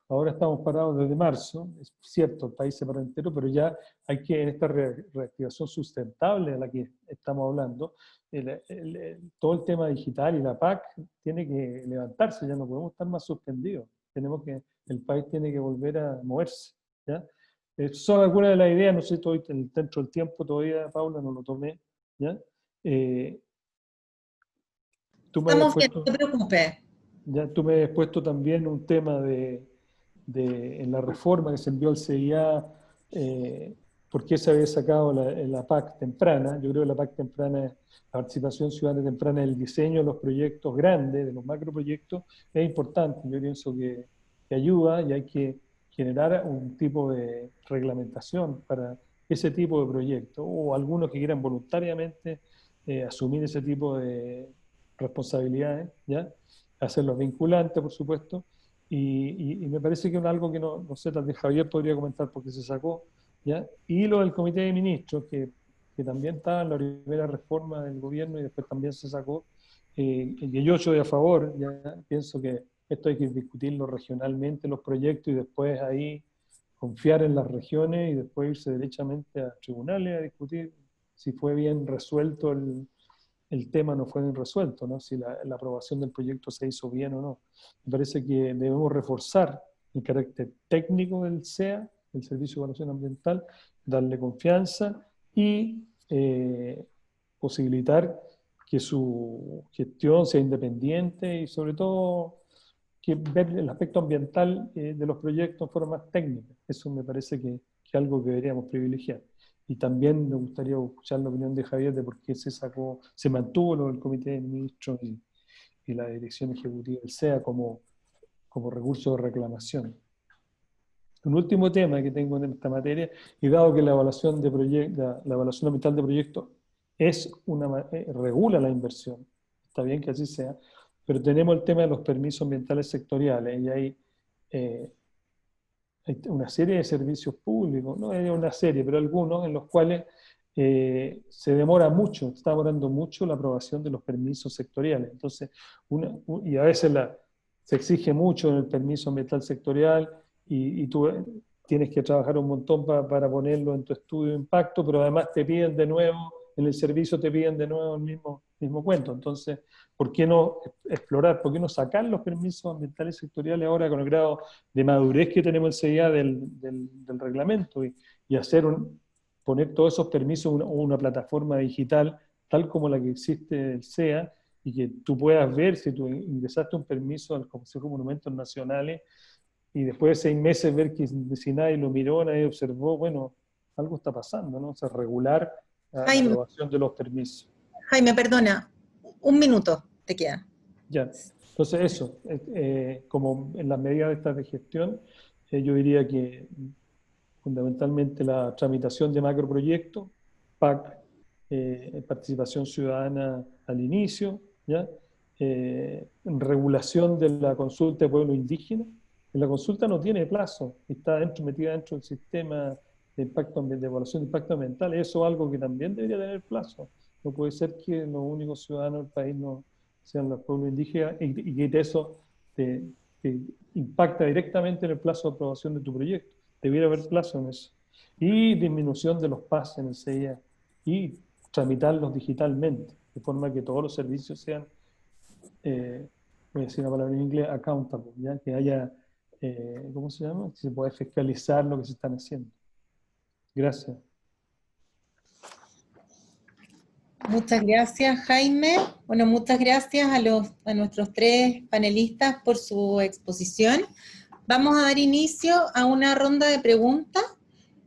Ahora estamos parados desde marzo, es cierto, el país se paró entero, pero ya hay que, en esta reactivación sustentable de la que estamos hablando, todo el tema digital y la PAC tiene que levantarse, ya no podemos estar más suspendidos. El país tiene que volver a moverse, ¿ya? Son algunas de las ideas, no sé, dentro del tiempo todavía, Paula, no lo tomé, ¿ya? Estamos bien, no te preocupes. Ya tú me has puesto también un tema en la reforma que se envió al CIA, por qué se había sacado la PAC temprana. Yo creo que la PAC temprana, la participación ciudadana temprana en el diseño de los proyectos grandes, de los macroproyectos, es importante. Yo pienso que ayuda y hay que generar un tipo de reglamentación para ese tipo de proyectos, o algunos que quieran voluntariamente asumir ese tipo de responsabilidades, ¿ya? Hacerlos vinculantes, por supuesto, y me parece que es algo que no sé, tal vez Javier podría comentar porque se sacó, ¿ya? Y lo del Comité de Ministros, que también estaba en la primera reforma del gobierno y después también se sacó, que yo estoy a favor, ya pienso que esto hay que discutirlo regionalmente, los proyectos, y después ahí confiar en las regiones y después irse derechamente a tribunales a discutir si fue bien resuelto el tema, no fue bien resuelto, ¿no? Si la aprobación del proyecto se hizo bien o no. Me parece que debemos reforzar el carácter técnico del SEA, el Servicio de Evaluación Ambiental, darle confianza y posibilitar que su gestión sea independiente y sobre todo que ver el aspecto ambiental de los proyectos en forma más técnica. Eso me parece que es algo que deberíamos privilegiar. Y también me gustaría escuchar la opinión de Javier de por qué se mantuvo lo del Comité de Ministros y la dirección ejecutiva del SEA como recurso de reclamación. Un último tema que tengo en esta materia, y dado que la evaluación ambiental de proyectos regula la inversión, está bien que así sea, pero tenemos el tema de los permisos ambientales sectoriales, y hay una serie de servicios públicos, no es una serie, pero algunos en los cuales se demora mucho, está demorando mucho la aprobación de los permisos sectoriales. Entonces, y a veces se exige mucho en el permiso ambiental sectorial, y tú tienes que trabajar un montón para ponerlo en tu estudio de impacto, pero además te piden de nuevo, en el servicio te piden de nuevo el mismo cuento. Entonces, ¿por qué no explorar, por qué no sacar los permisos ambientales sectoriales ahora con el grado de madurez que tenemos el CIA del reglamento y poner todos esos permisos en una plataforma digital tal como la que existe el SEA, y que tú puedas ver si tú ingresaste un permiso al Consejo de Monumentos Nacionales y después de 6 meses ver que si nadie lo miró, nadie observó, bueno, algo está pasando, ¿no? O sea, regular la aprobación de los permisos. Jaime, perdona, 1 minuto te queda. Ya, entonces eso, como en las medidas estas de gestión, yo diría que fundamentalmente la tramitación de macroproyectos, PAC, participación ciudadana al inicio, ¿ya? Regulación de la consulta de pueblo indígena. La consulta no tiene plazo, está metida dentro del sistema de evaluación de impacto ambiental. Eso es algo que también debería tener plazo. No puede ser que los únicos ciudadanos del país no sean los pueblos indígenas, y que eso te impacta directamente en el plazo de aprobación de tu proyecto. Debiera haber plazo en eso. Y disminución de los PAS en el CIA, y tramitarlos digitalmente, de forma que todos los servicios sean, voy a decir una palabra en inglés, accountable, ¿ya? Que haya, ¿cómo se llama? Que se pueda fiscalizar lo que se están haciendo. Gracias. Muchas gracias, Jaime. Bueno, muchas gracias a nuestros 3 panelistas por su exposición. Vamos a dar inicio a una ronda de preguntas,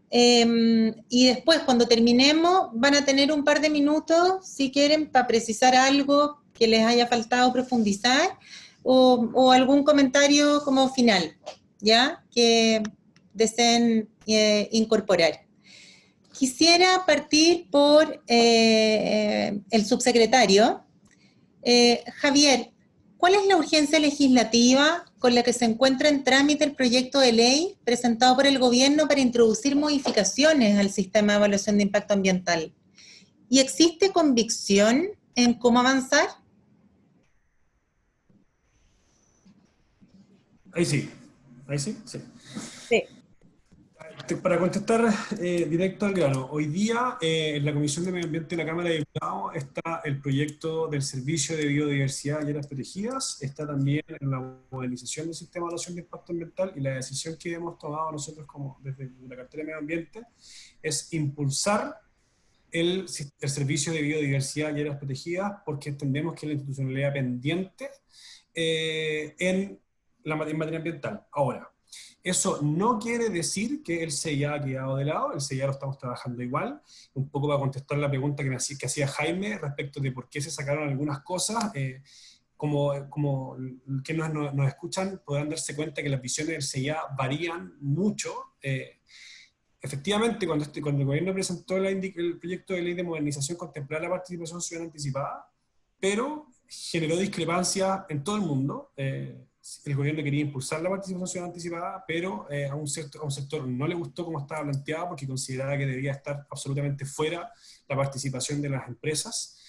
y después, cuando terminemos, van a tener un par de minutos, si quieren, para precisar algo que les haya faltado profundizar, o algún comentario como final, ¿ya? Que deseen incorporar. Quisiera partir por el subsecretario. Javier, ¿cuál es la urgencia legislativa con la que se encuentra en trámite el proyecto de ley presentado por el gobierno para introducir modificaciones al sistema de evaluación de impacto ambiental? ¿Y existe convicción en cómo avanzar? Ahí sí, sí. Sí. Para contestar directo al grano, hoy día en la Comisión de Medio Ambiente de la Cámara de Diputados está el proyecto del Servicio de Biodiversidad y Áreas Protegidas, está también en la modernización del sistema de evaluación de impacto ambiental, y la decisión que hemos tomado nosotros desde la cartera de Medio Ambiente es impulsar el Servicio de Biodiversidad y Áreas Protegidas, porque entendemos que es la institucionalidad pendiente en materia ambiental. Ahora, eso no quiere decir que el CIA ha quedado de lado, el CIA lo estamos trabajando igual. Un poco para contestar la pregunta que hacía Jaime respecto de por qué se sacaron algunas cosas, como que nos escuchan podrán darse cuenta que las visiones del CIA varían mucho. Efectivamente, cuando el gobierno presentó el proyecto de ley de modernización, contemplaba la participación ciudadana anticipada, pero generó discrepancias en todo el mundo. El gobierno quería impulsar la participación ciudadana anticipada, pero a un sector no le gustó cómo estaba planteado, porque consideraba que debía estar absolutamente fuera la participación de las empresas,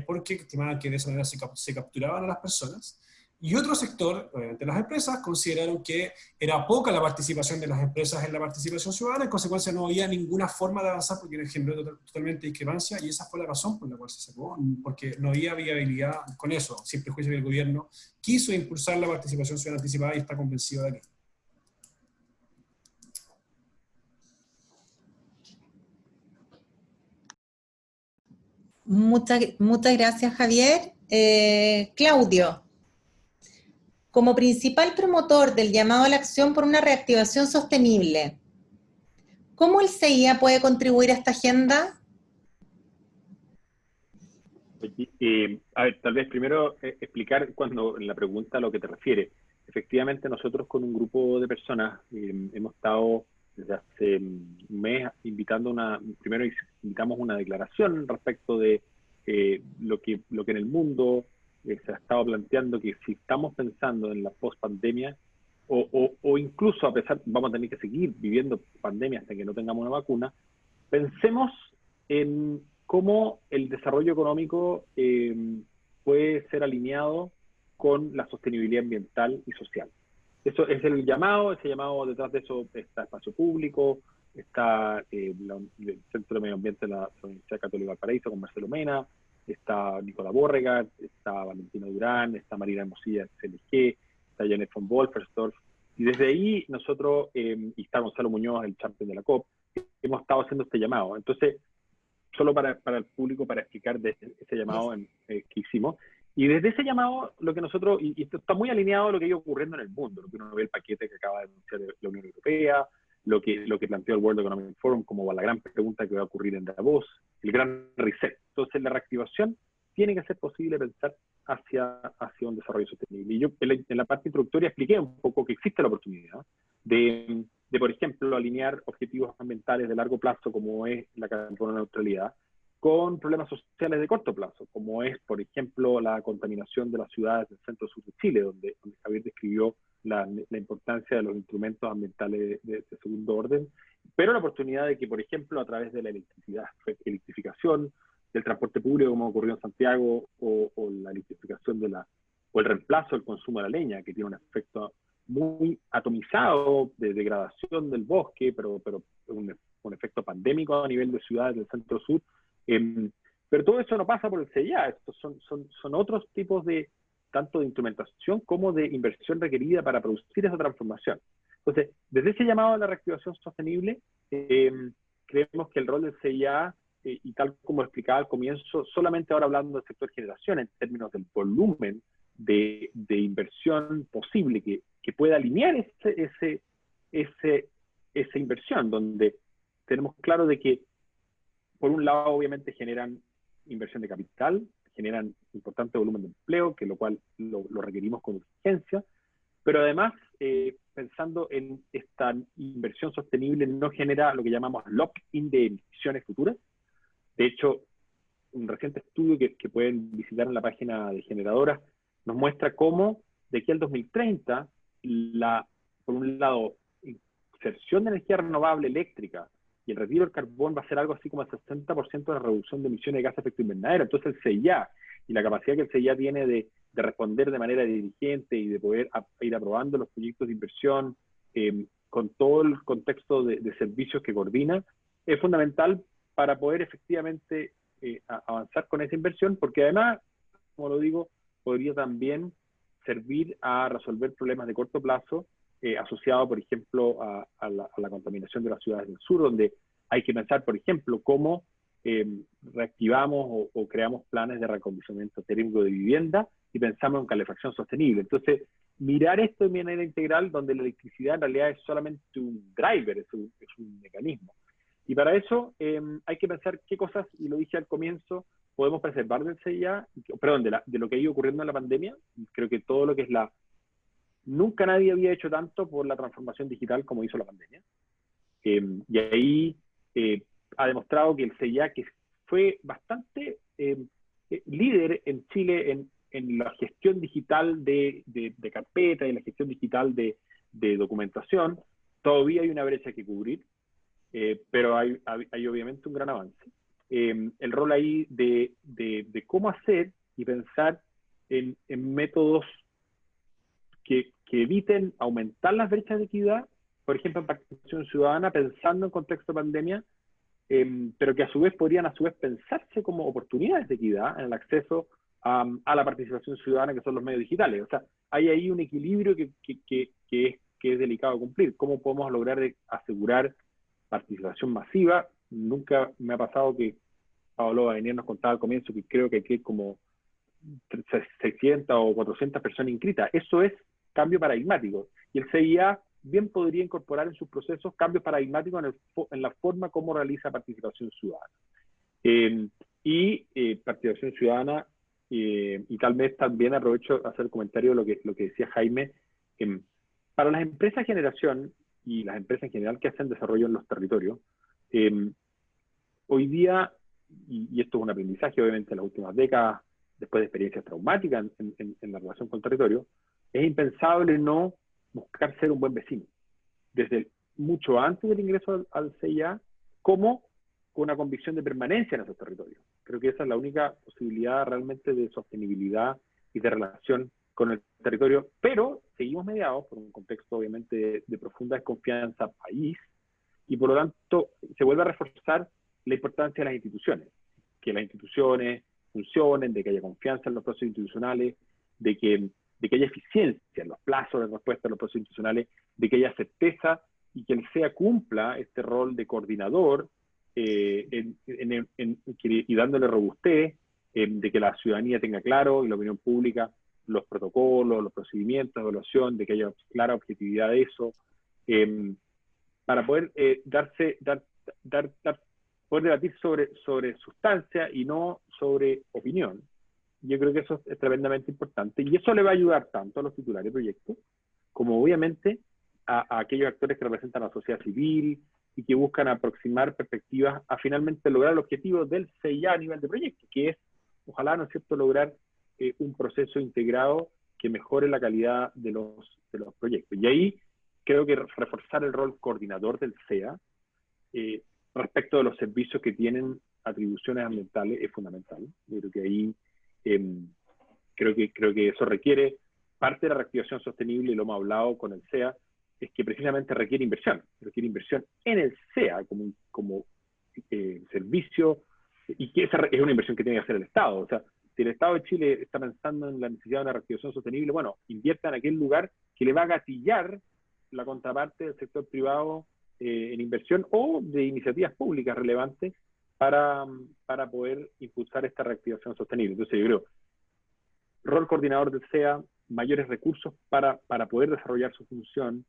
porque estimaban que de esa manera se capturaban a las personas. Y otro sector, obviamente las empresas, consideraron que era poca la participación de las empresas en la participación ciudadana, en consecuencia no había ninguna forma de avanzar porque generó totalmente discrepancia, y esa fue la razón por la cual se sacó, porque no había viabilidad con eso, sin prejuicio que el gobierno quiso impulsar la participación ciudadana anticipada y está convencido de que. Muchas gracias, Javier. Claudio, como principal promotor del llamado a la acción por una reactivación sostenible, ¿cómo el CIA puede contribuir a esta agenda? A ver, tal vez primero explicar cuando en la pregunta a lo que te refiere. Efectivamente, nosotros con un grupo de personas hemos estado desde hace un mes primero invitamos una declaración respecto de lo que en el mundo se ha estado planteando, que si estamos pensando en la post-pandemia, o incluso a pesar, vamos a tener que seguir viviendo pandemia hasta que no tengamos una vacuna, pensemos en cómo el desarrollo económico puede ser alineado con la sostenibilidad ambiental y social. Eso es ese llamado detrás de eso está Espacio Público, está el Centro de Medio Ambiente de la Universidad Católica de Valparaíso con Marcelo Mena, está Nicolás Borrega, está Valentino Durán, está Marina Hermosilla de CLG, está Janet von Wolferstorff, y desde ahí nosotros, y está Gonzalo Muñoz, el champion de la COP, hemos estado haciendo este llamado. Entonces, solo para el público, para explicar de ese llamado que hicimos. Y desde ese llamado, lo que nosotros, y esto está muy alineado a lo que ha ido ocurriendo en el mundo, lo que uno ve el paquete que acaba de anunciar la Unión Europea, lo que planteó el World Economic Forum como la gran pregunta que va a ocurrir en Davos, el gran reset. Entonces, la reactivación tiene que ser posible pensar hacia un desarrollo sostenible. Y yo en la parte introductoria expliqué un poco que existe la oportunidad de, por ejemplo, alinear objetivos ambientales de largo plazo, como es la carbono neutralidad, con problemas sociales de corto plazo, como es, por ejemplo, la contaminación de las ciudades del centro-sur de Chile, donde Javier describió la importancia de los instrumentos ambientales de segundo orden, pero la oportunidad de que, por ejemplo, a través de la electrificación, del transporte público, como ocurrió en Santiago, o la electrificación o el reemplazo del consumo de la leña, que tiene un efecto muy atomizado de degradación del bosque, pero un efecto pandémico a nivel de ciudades del centro-sur. Pero todo eso no pasa por el CIA, estos son otros tipos tanto de instrumentación como de inversión requerida para producir esa transformación. Entonces, desde ese llamado a la reactivación sostenible, creemos que el rol del CIA, y tal como explicaba al comienzo, solamente ahora hablando del sector generación, en términos del volumen de inversión posible que pueda alinear esa inversión, donde tenemos claro de que, por un lado, obviamente generan inversión de capital, generan importante volumen de empleo, que lo cual lo requerimos con urgencia, pero además, pensando en esta inversión sostenible, no genera lo que llamamos lock-in de emisiones futuras. De hecho, un reciente estudio que pueden visitar en la página de Generadoras nos muestra cómo de aquí al 2030, por un lado, inserción de energía renovable eléctrica y el retiro del carbón va a ser algo así como el 60% de la reducción de emisiones de gases de efecto invernadero. Entonces el CIA y la capacidad que el CIA tiene de responder de manera diligente y de poder ir aprobando los proyectos de inversión con todo el contexto de servicios que coordina, es fundamental para poder efectivamente avanzar con esa inversión, porque además, como lo digo, podría también servir a resolver problemas de corto plazo asociados, por ejemplo, a la contaminación de las ciudades del sur, donde hay que pensar, por ejemplo, cómo reactivamos o creamos planes de reacondicionamiento térmico de vivienda y pensamos en calefacción sostenible. Entonces, mirar esto de manera integral, donde la electricidad en realidad es solamente un driver, es un mecanismo. Y para eso hay que pensar qué cosas, y lo dije al comienzo, podemos preservar del CIA, perdón, de lo que ha ido ocurriendo en la pandemia. Creo que todo lo que es nunca nadie había hecho tanto por la transformación digital como hizo la pandemia. Y ahí ha demostrado que el CIA, que fue bastante líder en Chile en la gestión digital de carpeta y la gestión digital de documentación, todavía hay una brecha que cubrir, pero hay obviamente un gran avance. El rol ahí de cómo hacer y pensar en métodos que eviten aumentar las brechas de equidad, por ejemplo, en participación ciudadana, pensando en contexto de pandemia, pero que a su vez podrían pensarse como oportunidades de equidad en el acceso a la participación ciudadana, que son los medios digitales. O sea, hay ahí un equilibrio que es delicado cumplir. ¿Cómo podemos lograr asegurar participación masiva? Nunca me ha pasado que Pablo Avenir nos contaba al comienzo que creo que hay como 600 o 400 personas inscritas. Eso es cambio paradigmático. Y el CIA bien podría incorporar en sus procesos cambios paradigmáticos en la forma como realiza participación ciudadana. Participación ciudadana y tal vez también aprovecho a hacer el comentario de lo que decía Jaime. Para las empresas de generación y las empresas en general que hacen desarrollo en los territorios, hoy día, y esto es un aprendizaje obviamente en las últimas décadas, después de experiencias traumáticas en la relación con el territorio, es impensable no buscar ser un buen vecino, desde mucho antes del ingreso al CIA, como con una convicción de permanencia en esos territorios. Creo que esa es la única posibilidad realmente de sostenibilidad y de relación con el territorio, pero seguimos mediados por un contexto obviamente de profunda desconfianza país, y por lo tanto se vuelve a reforzar la importancia de las instituciones, que las instituciones funcionen, de que haya confianza en los procesos institucionales, de que haya eficiencia en los plazos de respuesta a los procesos institucionales, de que haya certeza y que el SEA cumpla este rol de coordinador y dándole robustez, de que la ciudadanía tenga claro y la opinión pública los protocolos, los procedimientos de evaluación, de que haya clara objetividad de eso, para poder poder debatir sobre sustancia y no sobre opinión. Yo creo que eso es tremendamente importante, y eso le va a ayudar tanto a los titulares de proyectos, como obviamente a aquellos actores que representan a la sociedad civil y que buscan aproximar perspectivas a finalmente lograr el objetivo del CIA a nivel de proyecto, que es, ojalá, ¿no es cierto?, lograr un proceso integrado que mejore la calidad de los proyectos. Y ahí creo que reforzar el rol coordinador del SEA respecto de los servicios que tienen atribuciones ambientales es fundamental. Yo creo que ahí creo que eso requiere parte de la reactivación sostenible, y lo hemos hablado con el SEA, es que precisamente requiere inversión en el SEA como servicio, y que esa es una inversión que tiene que hacer el Estado. O sea, si el Estado de Chile está pensando en la necesidad de una reactivación sostenible, bueno, invierta en aquel lugar que le va a gatillar la contraparte del sector privado en inversión o de iniciativas públicas relevantes para poder impulsar esta reactivación sostenible. Entonces yo creo, rol coordinador del SEA, mayores recursos para poder desarrollar su función,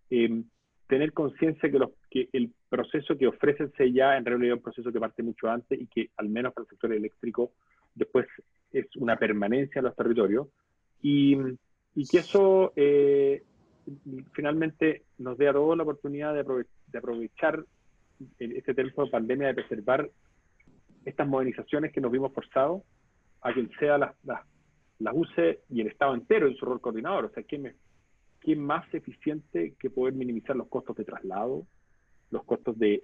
tener conciencia que el proceso que ofrece el SEA en realidad es un proceso que parte mucho antes y que, al menos para el sector eléctrico, después es una permanencia en los territorios, y que eso finalmente nos dé a todos la oportunidad de aprovechar este tiempo de pandemia, de preservar estas modernizaciones que nos vimos forzados a que el SEA las use, y el Estado entero en su rol coordinador. O sea, ¿qué más eficiente que poder minimizar los costos de traslado, los costos de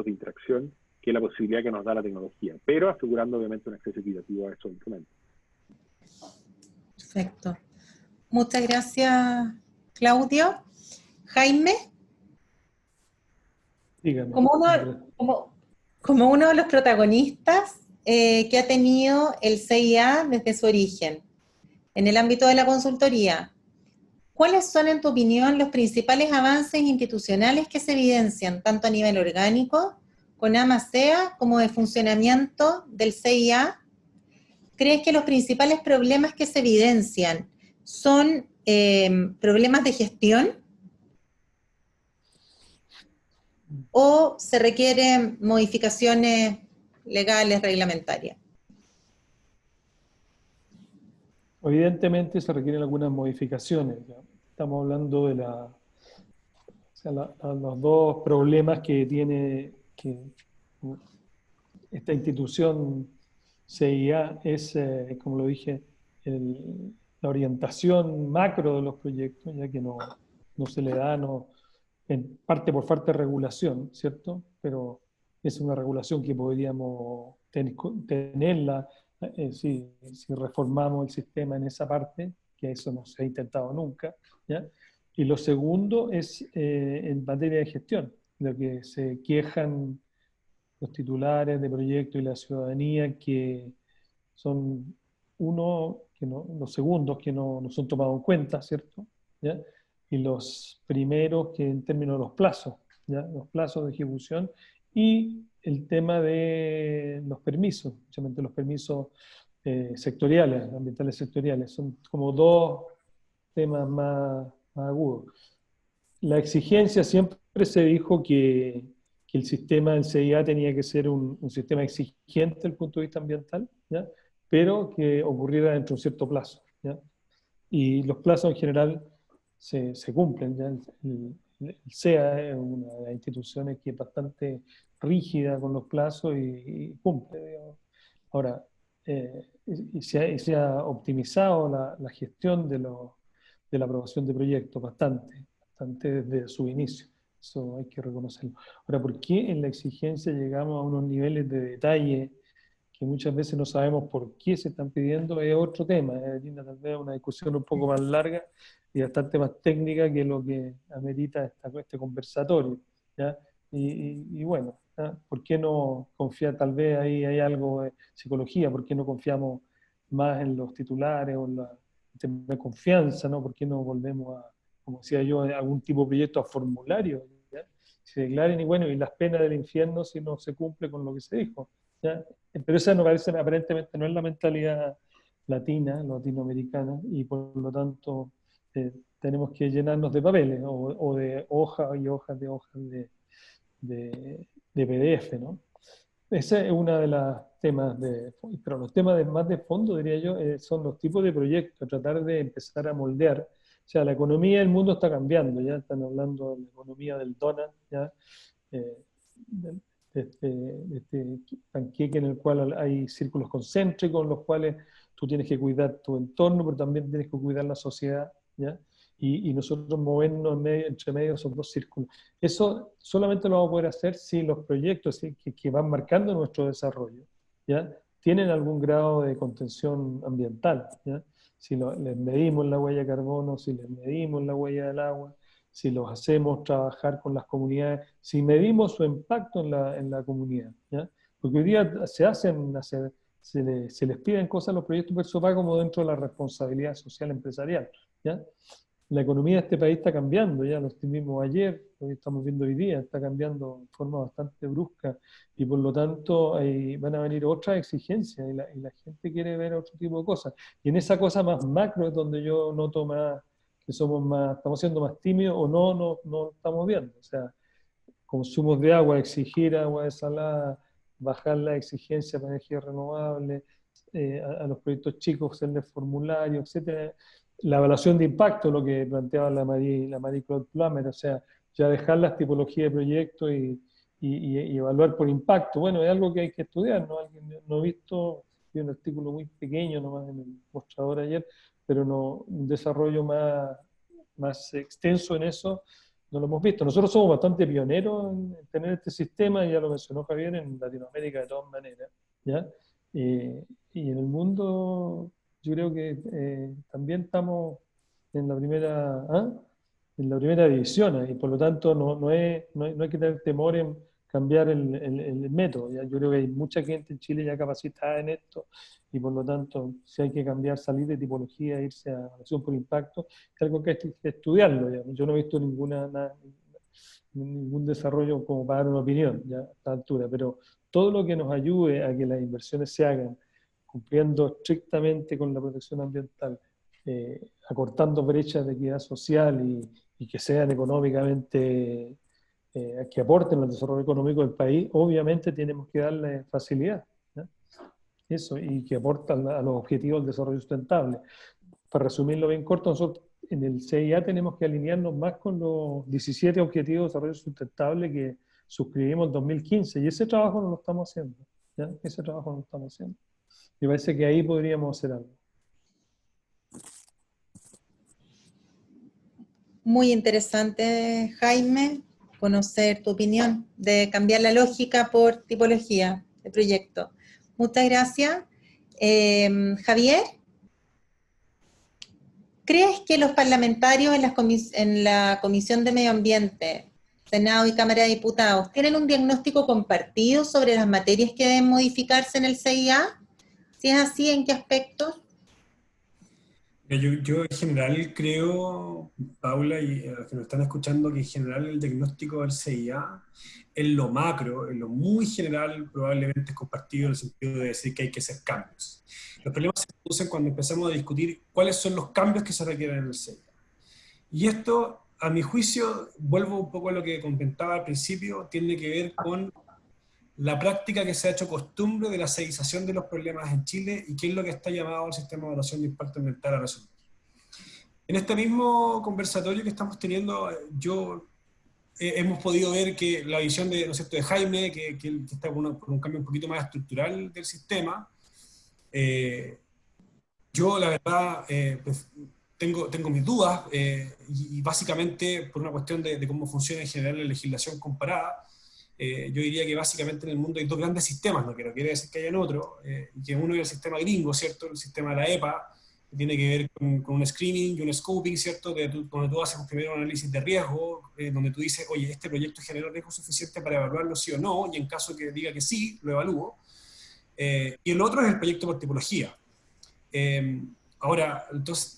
interacción, que la posibilidad que nos da la tecnología, pero asegurando obviamente un acceso equitativo a esos instrumentos? Perfecto. Muchas gracias, Claudio. Jaime, Dígame. como uno de los protagonistas que ha tenido el CIA desde su origen en el ámbito de la consultoría, ¿cuáles son, en tu opinión, los principales avances institucionales que se evidencian, tanto a nivel orgánico, con AMA-SEA, como de funcionamiento del CIA? ¿Crees que los principales problemas que se evidencian son problemas de gestión? ¿O se requieren modificaciones legales, reglamentarias? Evidentemente se requieren algunas modificaciones, ¿ya? Estamos hablando de los dos problemas que tiene esta institución CIA, es, como lo dije, la orientación macro de los proyectos, ya que no se le da, en parte por falta de regulación, ¿cierto? Pero es una regulación que podríamos tenerla si reformamos el sistema en esa parte, que eso no se ha intentado nunca, ¿ya? Y lo segundo es en materia de gestión, lo que se quejan los titulares de proyectos y la ciudadanía, que son los segundos que no son tomados en cuenta, ¿cierto? ¿Ya? Y los primeros que en términos de los plazos, ¿ya? Los plazos de ejecución, y el tema de los permisos, especialmente los permisos sectoriales, ambientales sectoriales, son como dos temas más agudos. La exigencia, siempre se dijo que el sistema del CIA tenía que ser un sistema exigente desde el punto de vista ambiental, ¿ya? pero que ocurriera dentro de un cierto plazo, ¿ya? Y los plazos en general se cumplen, ¿ya? El CEA es una de las instituciones que es bastante rígida con los plazos y cumple, digamos. Ahora, y se ha optimizado la gestión de la aprobación de proyectos bastante desde su inicio. Eso hay que reconocerlo. Ahora, ¿por qué en la exigencia llegamos a unos niveles de detalle que muchas veces no sabemos por qué se están pidiendo? Es otro tema, tal vez una discusión un poco más larga y bastante más técnica que lo que amerita este conversatorio, ¿ya? Y bueno, ¿ya? ¿Por qué no confiar? Tal vez ahí hay algo de psicología, ¿por qué no confiamos más en los titulares o en la de confianza, ¿no? ¿Por qué no volvemos a, como decía yo, a algún tipo de proyecto a formulario, ¿ya? Se declaren y bueno, y las penas del infierno si no se cumple con lo que se dijo, ¿ya? Pero esa no parece, aparentemente no es la mentalidad latina, latinoamericana, y por lo tanto tenemos que llenarnos de papeles o de hojas y hojas de PDF, ¿no? Ese es uno de los temas pero los temas más de fondo, diría yo, son los tipos de proyectos, tratar de empezar a moldear. O sea, la economía del mundo está cambiando, ya están hablando de la economía del donut, ya, de este panqueque en el cual hay círculos concéntricos en los cuales tú tienes que cuidar tu entorno, pero también tienes que cuidar la sociedad, ¿ya? Y nosotros movernos entre medio de esos dos círculos. Eso solamente lo vamos a poder hacer si los proyectos que van marcando nuestro desarrollo, ¿ya? Tienen algún grado de contención ambiental, ¿ya? Si les medimos la huella de carbono, si les medimos la huella del agua, si los hacemos trabajar con las comunidades, si medimos su impacto en la comunidad, ¿ya? Porque hoy día se les piden cosas a los proyectos, pero eso va como dentro de la responsabilidad social empresarial, ¿ya? La economía de este país está cambiando, ya lo vimos ayer, lo estamos viendo hoy día, está cambiando de forma bastante brusca y por lo tanto van a venir otras exigencias y la gente quiere ver otro tipo de cosas. Y en esa cosa más macro es donde yo noto más que estamos siendo más tímidos o no estamos viendo. O sea, consumos de agua, exigir agua desalada, bajar la exigencia para energía renovable, a los proyectos chicos hacerles formulario, etcétera. La evaluación de impacto, lo que planteaba la Marie Claude Plummer, o sea, ya dejar las tipologías de proyectos y evaluar por impacto. Bueno, es algo que hay que estudiar, ¿no? No he visto, vi un artículo muy pequeño nomás en el mostrador ayer, pero no, un desarrollo más extenso en eso no lo hemos visto. Nosotros somos bastante pioneros en tener este sistema, ya lo mencionó Javier, en Latinoamérica de todas maneras, ¿ya? Y en el mundo yo creo que también estamos en la primera división, y por lo tanto no hay que tener temor en cambiar el método. ¿Ya? Yo creo que hay mucha gente en Chile ya capacitada en esto, y por lo tanto, si hay que cambiar, salir de tipología, irse a evaluación por impacto, es algo que hay que estudiarlo. ¿Ya? Yo no he visto ningún desarrollo como para dar una opinión ya, a esta altura, pero todo lo que nos ayude a que las inversiones se hagan cumpliendo estrictamente con la protección ambiental, acortando brechas de equidad social y que sean económicamente, que aporten al desarrollo económico del país, obviamente tenemos que darle facilidad, ¿ya? Eso, y que aportan a los objetivos del desarrollo sustentable. Para resumirlo bien corto, nosotros en el CIA tenemos que alinearnos más con los 17 objetivos de desarrollo sustentable que suscribimos en 2015, y ese trabajo no lo estamos haciendo, ¿ya? Ese trabajo no lo estamos haciendo. Me parece que ahí podríamos hacer algo. Muy interesante, Jaime, conocer tu opinión de cambiar la lógica por tipología de proyecto. Muchas gracias. Javier, ¿crees que los parlamentarios en la Comisión de Medio Ambiente, Senado y Cámara de Diputados tienen un diagnóstico compartido sobre las materias que deben modificarse en el CIA? Si es así, ¿en qué aspectos? Yo en general creo, Paula, y a los que nos están escuchando, que en general el diagnóstico del CIA, en lo macro, en lo muy general, probablemente es compartido en el sentido de decir que hay que hacer cambios. Los problemas se producen cuando empezamos a discutir cuáles son los cambios que se requieren en el CIA. Y esto, a mi juicio, vuelvo un poco a lo que comentaba al principio, tiene que ver con la práctica que se ha hecho costumbre de la seización de los problemas en Chile y qué es lo que está llamado el sistema de evaluación de impacto ambiental a resolver. En este mismo conversatorio que estamos teniendo, hemos podido ver que la visión de, ¿no es cierto?, de Jaime, que está por un cambio un poquito más estructural del sistema. Yo, la verdad, pues, tengo mis dudas, y básicamente por una cuestión de cómo funciona en general la legislación comparada. Yo diría que básicamente en el mundo hay dos grandes sistemas, no quiere decir que hayan otro, y que uno es el sistema gringo, ¿cierto? El sistema de la EPA, que tiene que ver con un screening y un scoping, ¿cierto? Donde tú haces primero un análisis de riesgo, donde tú dices, oye, este proyecto genera riesgo suficiente para evaluarlo sí o no, y en caso que diga que sí, lo evalúo. Y el otro es el proyecto por tipología. Ahora, entonces,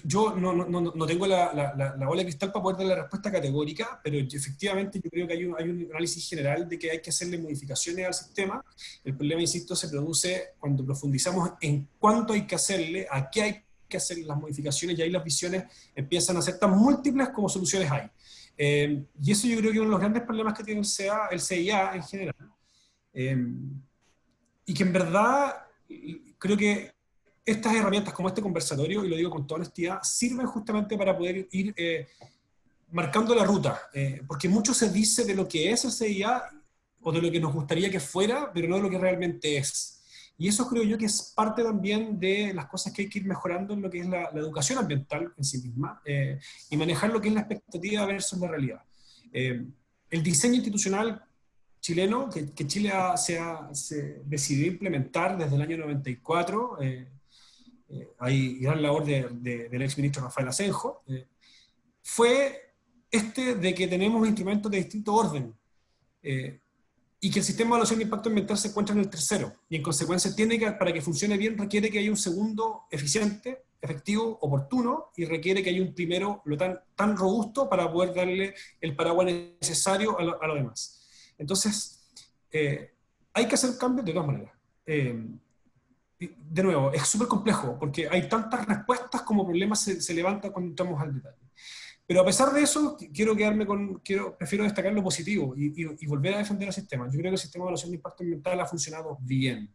yo no tengo la bola de cristal para poder dar la respuesta categórica, pero efectivamente yo creo que hay un análisis general de que hay que hacerle modificaciones al sistema. El problema, insisto, se produce cuando profundizamos en cuánto hay que hacerle, a qué hay que hacer las modificaciones, y ahí las visiones empiezan a ser tan múltiples como soluciones hay. Y eso yo creo que es uno de los grandes problemas que tiene el CIA en general. Y que en verdad creo que estas herramientas como este conversatorio, y lo digo con toda honestidad, sirven justamente para poder ir marcando la ruta, porque mucho se dice de lo que es el CIA o de lo que nos gustaría que fuera, pero no de lo que realmente es. Y eso creo yo que es parte también de las cosas que hay que ir mejorando en lo que es la educación ambiental en sí misma, y manejar lo que es la expectativa versus la realidad. El diseño institucional chileno, que Chile se decidió implementar desde el año 94, hay gran labor del exministro Rafael Asenjo, fue de que tenemos instrumentos de distinto orden, y que el sistema de evaluación de impacto ambiental se encuentra en el tercero, y en consecuencia para que funcione bien, requiere que haya un segundo eficiente, efectivo, oportuno, y requiere que haya un primero tan robusto para poder darle el paraguas necesario a lo demás. Entonces, hay que hacer cambios de todas maneras. De nuevo, es súper complejo, porque hay tantas respuestas como problemas se levantan cuando entramos al detalle. Pero a pesar de eso, prefiero destacar lo positivo y volver a defender el sistema. Yo creo que el sistema de evaluación de impacto ambiental ha funcionado bien.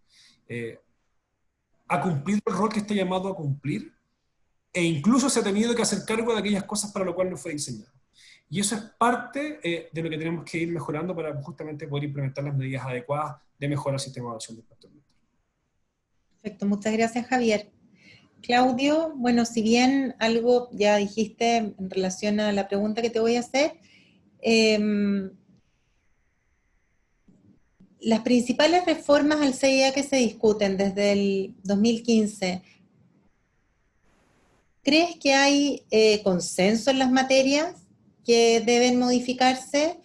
Ha cumplido el rol que está llamado a cumplir, e incluso se ha tenido que hacer cargo de aquellas cosas para lo cual no fue diseñado. Y eso es parte de lo que tenemos que ir mejorando para justamente poder implementar las medidas adecuadas de mejora al sistema de evaluación de impacto ambiental. Perfecto, muchas gracias, Javier. Claudio, bueno, si bien algo ya dijiste en relación a la pregunta que te voy a hacer, las principales reformas al CIA que se discuten desde el 2015, ¿crees que hay consenso en las materias que deben modificarse?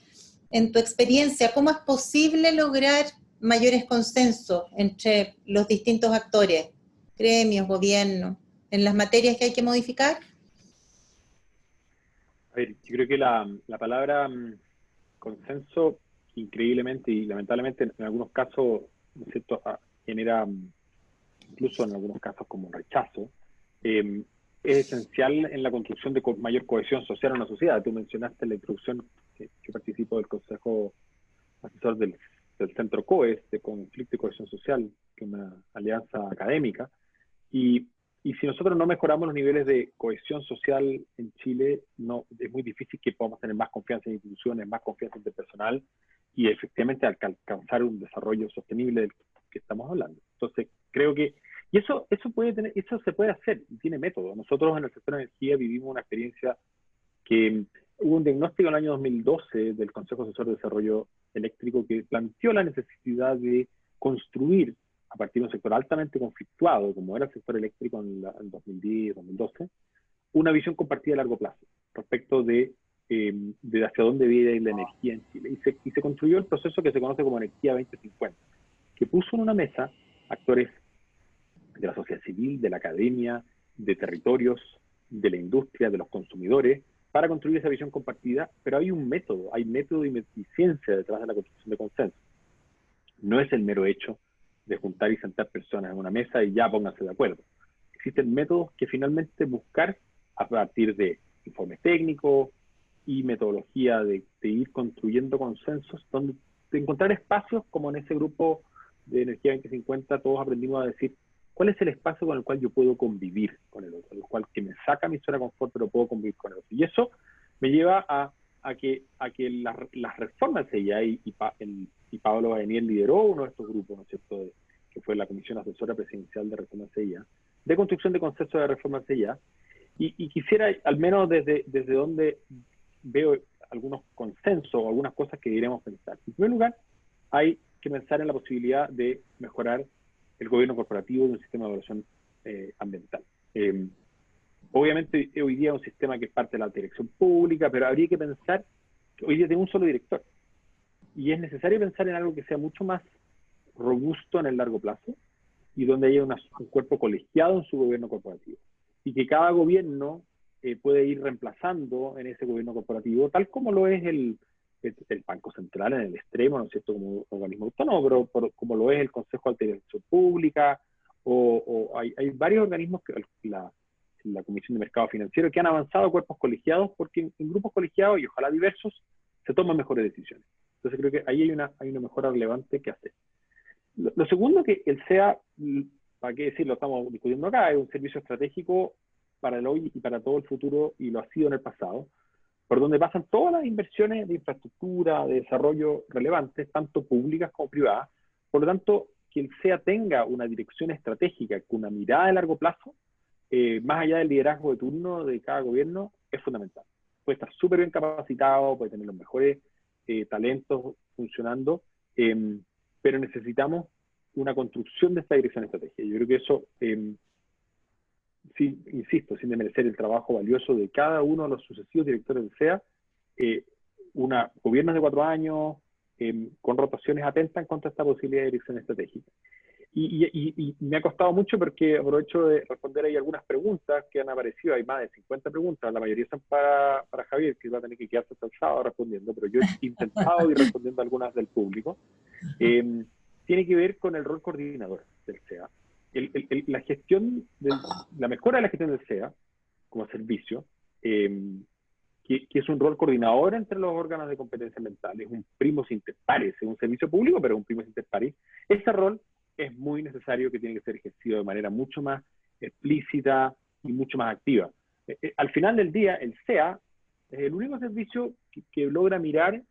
En tu experiencia, ¿cómo es posible lograr mayores consensos entre los distintos actores, gremios, gobierno, en las materias que hay que modificar? A ver, yo creo que la palabra consenso, increíblemente y lamentablemente en algunos casos, ¿no es cierto?, genera incluso en algunos casos como rechazo, es esencial en la construcción de mayor cohesión social en una sociedad. Tú mencionaste en la introducción que yo participo del Consejo Asesor del Centro COES de Conflicto y Cohesión Social, que es una alianza académica, y si nosotros no mejoramos los niveles de cohesión social en Chile, es muy difícil que podamos tener más confianza en instituciones, más confianza en el personal, y efectivamente alcanzar un desarrollo sostenible del que estamos hablando. Entonces, creo que y eso se puede hacer, y tiene método. Nosotros en el sector de energía vivimos una experiencia que hubo un diagnóstico en el año 2012 del Consejo Asesor de Desarrollo Eléctrico que planteó la necesidad de construir, a partir de un sector altamente conflictuado, como era el sector eléctrico en 2010-2012, una visión compartida a largo plazo respecto de hacia dónde debe ir la energía en Chile. Y se construyó el proceso que se conoce como Energía 2050, que puso en una mesa actores de la sociedad civil, de la academia, de territorios, de la industria, de los consumidores, para construir esa visión compartida, pero hay método y ciencia detrás de la construcción de consenso. No es el mero hecho de juntar y sentar personas en una mesa y ya pónganse de acuerdo. Existen métodos que finalmente buscar a partir de informes técnicos y metodología de ir construyendo consensos donde de encontrar espacios como en ese grupo de Energía 2050, todos aprendimos a decir, ¿cuál es el espacio con el cual yo puedo convivir con el otro? El cual que me saca mi zona de confort, pero puedo convivir con el otro. Y eso me lleva a que las reformas de CIA, y Pablo Badenier lideró uno de estos grupos, ¿no es cierto?, que fue la Comisión Asesora Presidencial de Reforma CIA, de construcción de consenso de reforma CIA, y quisiera, al menos desde donde veo algunos consensos o algunas cosas que deberíamos pensar. En primer lugar, hay que pensar en la posibilidad de mejorar el gobierno corporativo de un sistema de evaluación ambiental. Obviamente hoy día es un sistema que es parte de la dirección pública, pero habría que pensar que hoy día tiene un solo director. Y es necesario pensar en algo que sea mucho más robusto en el largo plazo y donde haya un cuerpo colegiado en su gobierno corporativo. Y que cada gobierno puede ir reemplazando en ese gobierno corporativo, tal como lo es el Banco Central en el extremo, ¿no es cierto?, como organismo autónomo, pero como lo es el Consejo de Administración Pública, o hay varios organismos, la Comisión de Mercado Financiero, que han avanzado a cuerpos colegiados, porque en grupos colegiados, y ojalá diversos, se toman mejores decisiones. Entonces creo que ahí hay una mejora relevante que hacer. Lo segundo, que el SEA, para qué decirlo, estamos discutiendo acá, es un servicio estratégico para el hoy y para todo el futuro, y lo ha sido en el pasado, por donde pasan todas las inversiones de infraestructura, de desarrollo relevantes, tanto públicas como privadas. Por lo tanto, que el SEA tenga una dirección estratégica con una mirada de largo plazo, más allá del liderazgo de turno de cada gobierno, es fundamental. Puede estar súper bien capacitado, puede tener los mejores talentos funcionando, pero necesitamos una construcción de esta dirección estratégica. Yo creo que eso, sí, insisto, sin desmerecer el trabajo valioso de cada uno de los sucesivos directores del SEA, gobiernos de 4 años, con rotaciones atentan contra esta posibilidad de dirección estratégica. Y me ha costado mucho porque aprovecho de responder ahí algunas preguntas que han aparecido. Hay más de 50 preguntas, la mayoría son para Javier, que va a tener que quedarse hasta el sábado respondiendo, pero yo he intentado ir respondiendo algunas del público. Tiene que ver con el rol coordinador del SEA. La gestión, la mejora de la gestión del SEA como servicio, que es un rol coordinador entre los órganos de competencia ambiental, es un primus inter pares, es un servicio público, pero un primus inter pares. Ese rol es muy necesario, que tiene que ser ejercido de manera mucho más explícita y mucho más activa. Al final del día, el SEA es el único servicio que logra mirar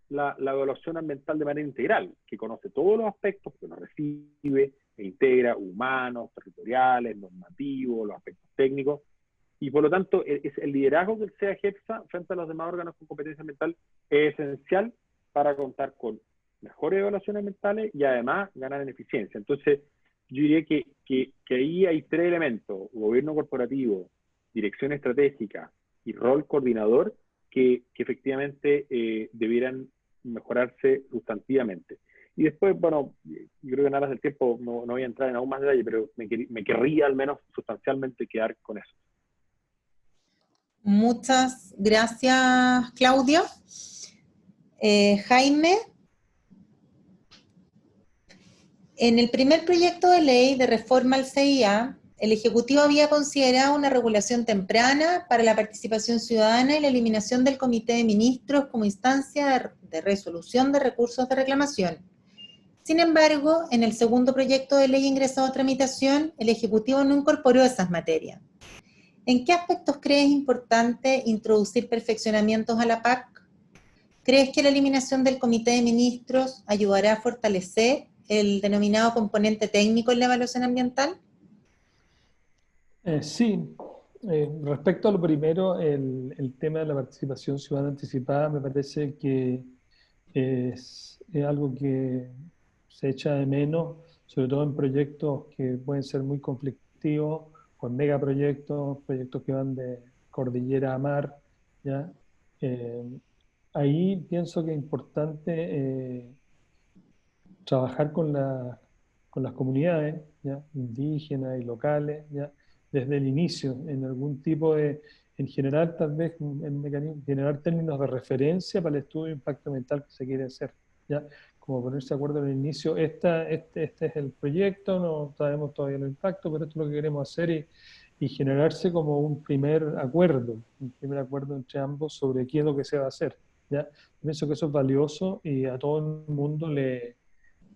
la evaluación ambiental de manera integral, que conoce todos los aspectos, que lo recibe e integra, humanos, territoriales, normativos, los aspectos técnicos, y por lo tanto el liderazgo que el SEA ejerza frente a los demás órganos con competencia ambiental es esencial para contar con mejores evaluaciones ambientales y además ganar en eficiencia. Entonces, yo diría que ahí hay 3 elementos: gobierno corporativo, dirección estratégica y rol coordinador, que efectivamente debieran mejorarse sustantivamente. Y después, bueno, yo creo que en aras del tiempo no voy a entrar en aún más detalle, pero me querría al menos sustancialmente quedar con eso. Muchas gracias, Claudio. Jaime, en el primer proyecto de ley de reforma al CIA, el Ejecutivo había considerado una regulación temprana para la participación ciudadana y la eliminación del Comité de Ministros como instancia de resolución de recursos de reclamación. Sin embargo, en el segundo proyecto de ley ingresado a tramitación, el Ejecutivo no incorporó esas materias. ¿En qué aspectos crees importante introducir perfeccionamientos a la PAC? ¿Crees que la eliminación del Comité de Ministros ayudará a fortalecer el denominado componente técnico en la evaluación ambiental? Sí. Respecto a lo primero, el tema de la participación ciudadana anticipada, me parece que es algo que se echa de menos, sobre todo en proyectos que pueden ser muy conflictivos, con megaproyectos, proyectos que van de cordillera a mar, ¿ya? Ahí pienso que es importante trabajar con las comunidades, ¿ya?, indígenas y locales, ¿ya?, desde el inicio, en algún tipo en general, tal vez, generar términos de referencia para el estudio de impacto ambiental que se quiere hacer, ¿ya? Como ponerse de acuerdo en el inicio, este es el proyecto, no sabemos todavía el impacto, pero esto es lo que queremos hacer, y generarse como un primer acuerdo entre ambos sobre qué es lo que se va a hacer, ¿ya? Pienso que eso es valioso y a todo el mundo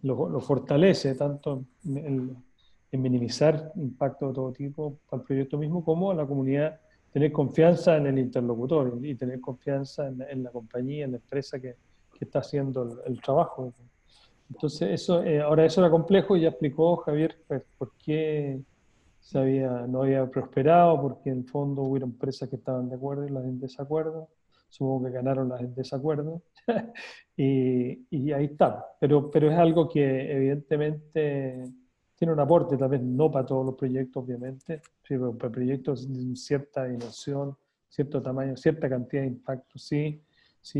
lo fortalece, tanto en minimizar impacto de todo tipo para el proyecto mismo, como a la comunidad tener confianza en el interlocutor y tener confianza en la compañía, en la empresa que está haciendo el trabajo. Entonces, ahora eso era complejo y ya explicó Javier pues, por qué no había prosperado, porque en el fondo hubo empresas que estaban de acuerdo y las en desacuerdo. Supongo que ganaron las en desacuerdo. y ahí está. Pero es algo que evidentemente tiene un aporte, tal vez no para todos los proyectos, obviamente, pero para proyectos de cierta dimensión, cierto tamaño, cierta cantidad de impacto, sí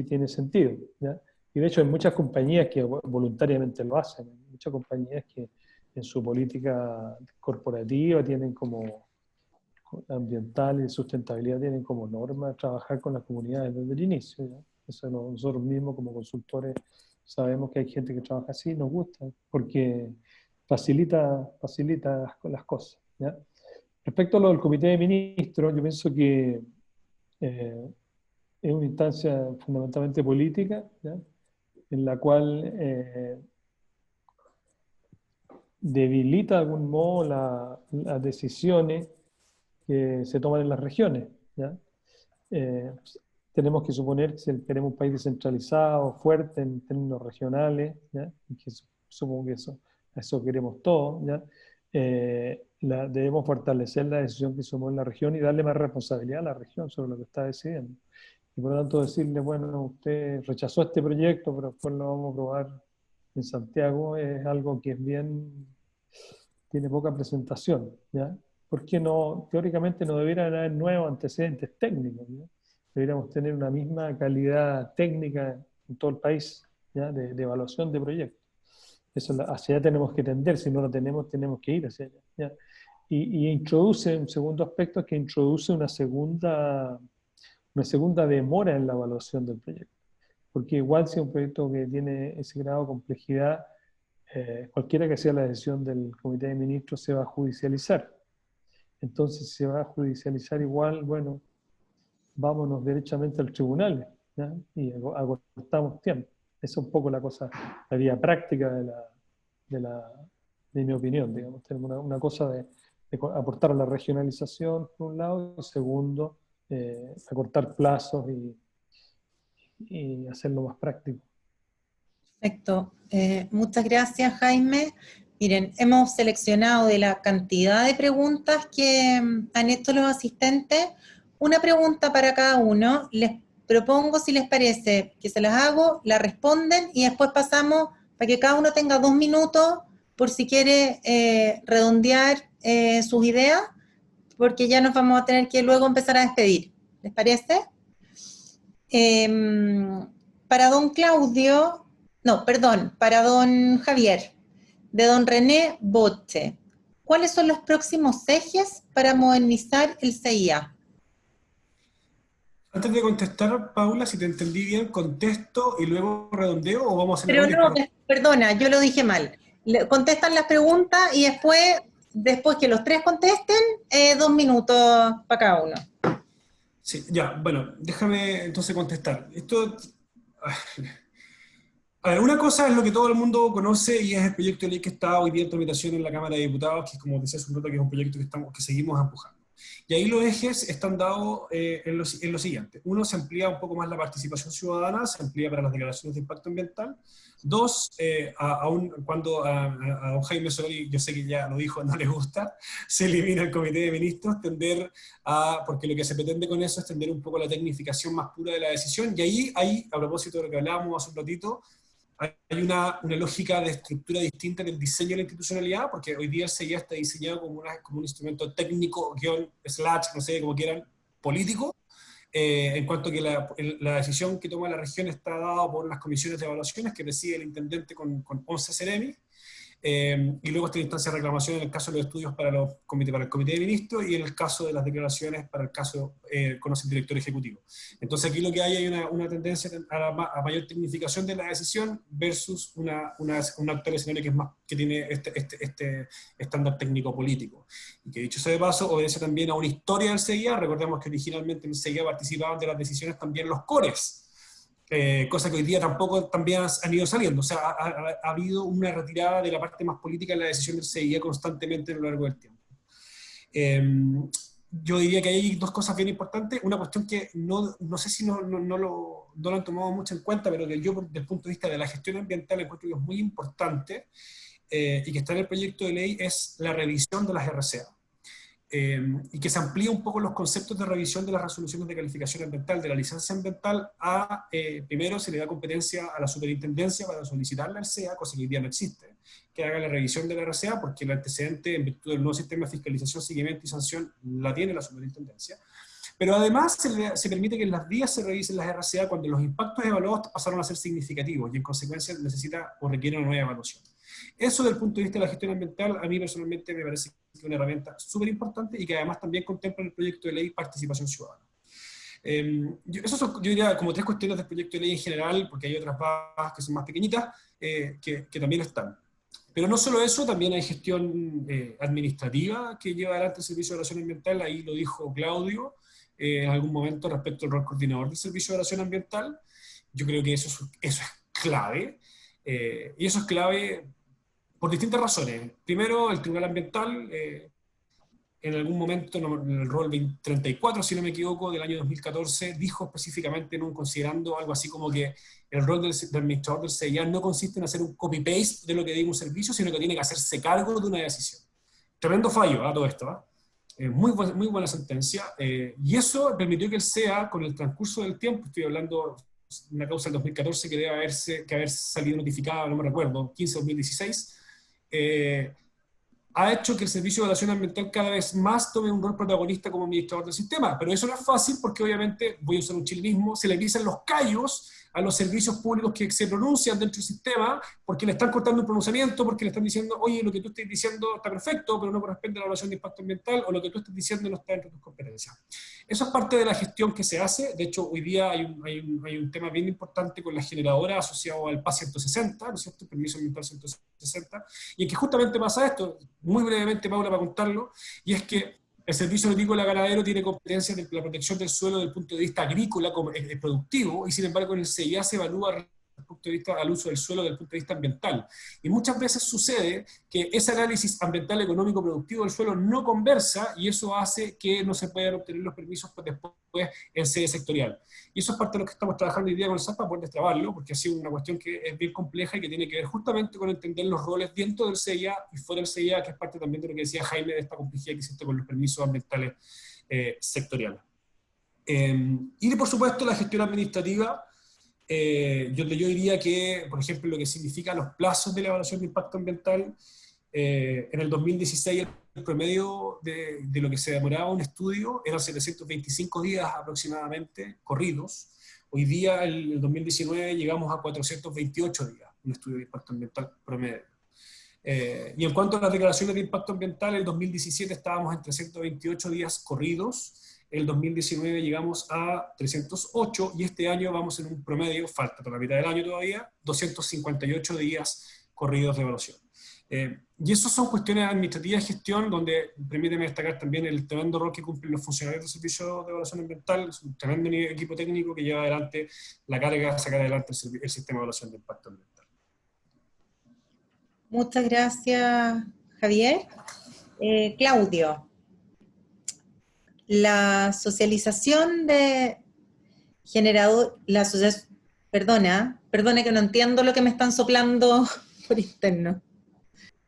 tiene sentido, ¿ya? Y de hecho hay muchas compañías que voluntariamente lo hacen, hay muchas compañías que en su política corporativa tienen como ambiental y sustentabilidad, tienen como norma trabajar con las comunidades desde el inicio, ¿ya? Eso nosotros mismos como consultores sabemos que hay gente que trabaja así, nos gusta, porque facilita las cosas, ¿ya? Respecto a lo del Comité de Ministros, yo pienso que es una instancia fundamentalmente política, ¿ya? En la cual debilita de algún modo las decisiones que se toman en las regiones, ¿ya? Tenemos que suponer que si queremos un país descentralizado, fuerte en términos regionales, ¿ya? Y que supongo que eso queremos todos, ¿ya? Debemos fortalecer la decisión que somos en la región y darle más responsabilidad a la región sobre lo que está decidiendo. Y por lo tanto decirle, bueno, usted rechazó este proyecto, pero después lo vamos a probar en Santiago, es algo que tiene poca presentación, ¿ya? Porque teóricamente no debieran haber nuevos antecedentes técnicos, ¿ya? Deberíamos tener una misma calidad técnica en todo el país, ¿ya? De evaluación de proyectos. Hacia allá tenemos que tender, si no lo tenemos que ir hacia allá, ¿ya? Y introduce, un segundo aspecto es que introduce una segunda demora en la evaluación del proyecto. Porque igual si un proyecto que tiene ese grado de complejidad, cualquiera que sea la decisión del Comité de Ministros se va a judicializar. Entonces se va a judicializar igual, bueno, vámonos derechamente al tribunal, ¿ya? Y acortamos tiempo. Esa es un poco la vía práctica de mi opinión, digamos. Tenemos una cosa de aportar a la regionalización, por un lado, y segundo, acortar plazos y hacerlo más práctico. Perfecto. Muchas gracias, Jaime. Miren, hemos seleccionado de la cantidad de preguntas que han hecho los asistentes, una pregunta para cada uno. Les propongo, si les parece, que se las hago, la responden y después pasamos para que cada uno tenga 2 minutos por si quiere redondear sus ideas, porque ya nos vamos a tener que luego empezar a despedir. ¿Les parece? Para don Claudio, no, perdón, para don Javier, de don René Boche. ¿Cuáles son los próximos ejes para modernizar el CIA? Antes de contestar, Paula, si te entendí bien, contesto y luego redondeo, o vamos a hacer... Pero no, perdona, yo lo dije mal. Contestan las preguntas y después que los tres contesten, 2 minutos para cada uno. Sí, ya, bueno, déjame entonces contestar. A ver, una cosa es lo que todo el mundo conoce y es el proyecto de ley que está hoy día en tramitación en la Cámara de Diputados, que como decía hace un rato, que es un proyecto que seguimos empujando. Y ahí los ejes están dados en lo siguiente. Uno, se amplía un poco más la participación ciudadana, se amplía para las declaraciones de impacto ambiental. Dos, cuando a don Jaime Solari, yo sé que ya lo dijo, no le gusta, se elimina el Comité de Ministros, porque lo que se pretende con eso es tender un poco la tecnificación más pura de la decisión, y ahí, a propósito de lo que hablábamos hace un ratito, hay una lógica de estructura distinta del diseño de la institucionalidad, porque hoy día el CIA está diseñado como un instrumento técnico, / no sé, como quieran, político, en cuanto que la decisión que toma la región está dada por las comisiones de evaluaciones que preside el intendente con 11 seremi, y luego está la instancia de reclamación en el caso de los estudios para el Comité de Ministros, y en el caso de las declaraciones para el caso conoce el director ejecutivo. Entonces aquí lo que hay una tendencia a mayor tecnificación de la decisión versus un actual escenario que tiene este estándar técnico-político. Y que, dicho sea de paso, obedece también a una historia del CIA. Recordemos que originalmente en el CIA participaban de las decisiones también los cores. cosa que hoy día tampoco también han ido saliendo. O sea, ha habido una retirada de la parte más política en la decisión del CIA constantemente a lo largo del tiempo. Yo diría que hay dos cosas bien importantes. Una cuestión que no sé si no lo han tomado mucho en cuenta, pero que yo, desde el punto de vista de la gestión ambiental, encuentro que es muy importante y que está en el proyecto de ley, es la revisión de las RCA. Y que se amplíe un poco los conceptos de revisión de las resoluciones de calificación ambiental, de la licencia ambiental, primero se le da competencia a la superintendencia para solicitar la RCA, cosa que hoy día no existe, que haga la revisión de la RCA, porque el antecedente, en virtud del nuevo sistema de fiscalización, seguimiento y sanción, la tiene la superintendencia. Pero además se permite que en las vías se revisen las RCA cuando los impactos evaluados pasaron a ser significativos y en consecuencia necesita o requiere una nueva evaluación. Eso, desde el punto de vista de la gestión ambiental, a mí personalmente me parece que es una herramienta súper importante y que además también contempla en el proyecto de ley participación ciudadana. Eso son, yo diría, como tres cuestiones del proyecto de ley en general, porque hay otras más que son más pequeñitas, que también están. Pero no solo eso, también hay gestión administrativa que lleva adelante el Servicio de Evaluación Ambiental, ahí lo dijo Claudio en algún momento respecto al rol coordinador del Servicio de Evaluación Ambiental. Yo creo que eso es clave, y eso es clave por distintas razones. Primero, el Tribunal Ambiental, en algún momento, en el rol 34, si no me equivoco, del año 2014, dijo específicamente, considerando algo así como que el rol del administrador del CIA no consiste en hacer un copy-paste de lo que diga un servicio, sino que tiene que hacerse cargo de una decisión. Tremendo fallo, todo esto, muy buena sentencia, y eso permitió que el CEA, con el transcurso del tiempo, estoy hablando de una causa del 2014 que debe haber salido notificada, no me recuerdo, 15-2016, ha hecho que el Servicio de Evaluación Ambiental cada vez más tome un rol protagonista como administrador del sistema. Pero eso no es fácil porque obviamente, voy a usar un chilenismo, se le dicen los callos a los servicios públicos que se pronuncian dentro del sistema porque le están cortando un pronunciamiento, porque le están diciendo, oye, lo que tú estás diciendo está perfecto, pero no corresponde a la evaluación de impacto ambiental, o lo que tú estás diciendo no está dentro de tus competencias. Eso es parte de la gestión que se hace. De hecho, hoy día hay un tema bien importante con la generadora asociado al PA 160, ¿no es cierto?, el permiso ambiental 160, y en que justamente pasa esto, muy brevemente, Paula, para contarlo, y es que el Servicio Agrícola Ganadero tiene competencia de la protección del suelo desde el punto de vista agrícola como productivo, y sin embargo en el CIA se evalúa desde el punto de vista al uso del suelo desde el punto de vista ambiental. Y muchas veces sucede que ese análisis ambiental económico productivo del suelo no conversa, y eso hace que no se puedan obtener los permisos después en sede sectorial. Y eso es parte de lo que estamos trabajando hoy día con el SAP para poder destrabarlo, porque ha sido una cuestión que es bien compleja y que tiene que ver justamente con entender los roles dentro del CIA y fuera del CIA, que es parte también de lo que decía Jaime, de esta complejidad que existe con los permisos ambientales sectoriales. Y por supuesto la gestión administrativa, yo diría que, por ejemplo, lo que significa los plazos de la evaluación de impacto ambiental, en el 2016 el promedio de lo que se demoraba un estudio eran 725 días aproximadamente corridos. Hoy día, en el 2019, llegamos a 428 días, un estudio de impacto ambiental promedio. Y en cuanto a las declaraciones de impacto ambiental, en el 2017 estábamos en 328 días corridos, en el 2019 llegamos a 308, y este año vamos en un promedio, falta para la mitad del año todavía, 258 días corridos de evaluación. Y eso son cuestiones administrativas de gestión, donde permíteme destacar también el tremendo rol que cumplen los funcionarios del Servicio de Evaluación Ambiental. Es un tremendo equipo técnico que lleva adelante la carga de sacar adelante el sistema de evaluación de impacto ambiental. Muchas gracias, Javier. Claudio, la socialización de generador, perdona que no entiendo lo que me están soplando por interno.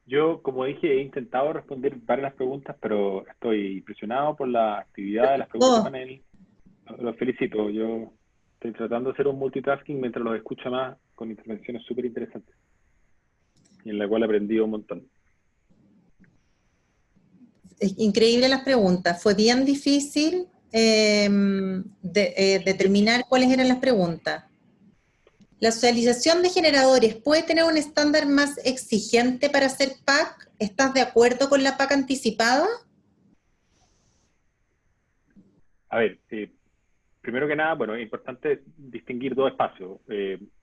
Yo, como dije, he intentado responder varias preguntas, pero estoy impresionado por la actividad de las preguntas del panel. Los felicito. Yo estoy tratando de hacer un multitasking mientras los escucho más, con intervenciones súper interesantes, y en la cual he aprendido un montón. Increíble las preguntas. Fue bien difícil determinar cuáles eran las preguntas. ¿La socialización de generadores puede tener un estándar más exigente para hacer PAC? ¿Estás de acuerdo con la PAC anticipada? A ver, primero que nada, bueno, es importante distinguir dos espacios.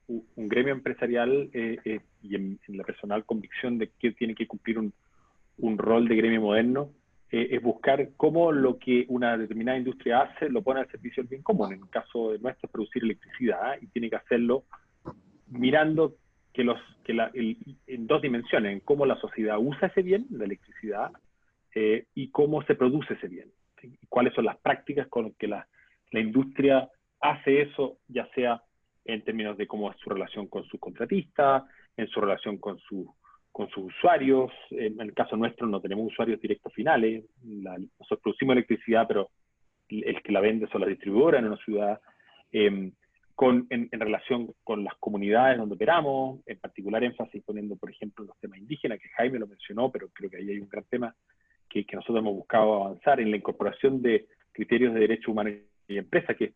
Un gremio empresarial y en la personal convicción de que tiene que cumplir un rol de gremio moderno, es buscar cómo lo que una determinada industria hace lo pone al servicio del bien común. En el caso de nuestro es producir electricidad, y tiene que hacerlo mirando en dos dimensiones, en cómo la sociedad usa ese bien, la electricidad, y cómo se produce ese bien. ¿Sí? Cuáles son las prácticas con las que la industria hace eso, ya sea en términos de cómo es su relación con sus contratistas, en su relación con sus usuarios. En el caso nuestro no tenemos usuarios directos finales. Nosotros producimos electricidad, pero el que la vende son las distribuidoras en una ciudad. En relación con las comunidades donde operamos, en particular énfasis poniendo, por ejemplo, los temas indígenas, que Jaime lo mencionó, pero creo que ahí hay un gran tema que nosotros hemos buscado avanzar en la incorporación de criterios de derechos humanos y empresa, que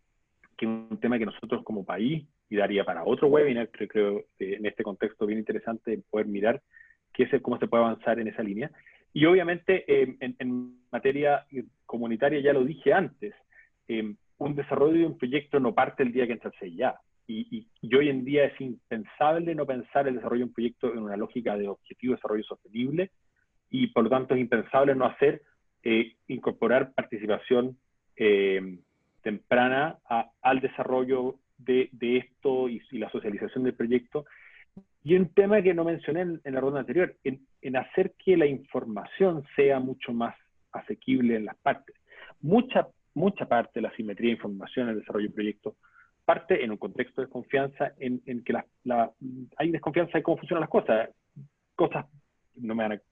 es un tema que nosotros como país, y daría para otro webinar, creo en este contexto bien interesante poder mirar cómo se puede avanzar en esa línea. Y obviamente en materia comunitaria, ya lo dije antes, un desarrollo de un proyecto no parte el día que entra el CIA. Y hoy en día es impensable no pensar el desarrollo de un proyecto en una lógica de objetivo de desarrollo sostenible, y por lo tanto es impensable no incorporar participación temprana al desarrollo de esto y la socialización del proyecto. Y un tema que no mencioné en la ronda anterior, en hacer que la información sea mucho más asequible en las partes. Mucha parte de la simetría de información en el desarrollo de proyectos parte en un contexto de desconfianza, en que hay desconfianza de cómo funcionan las cosas. Cosas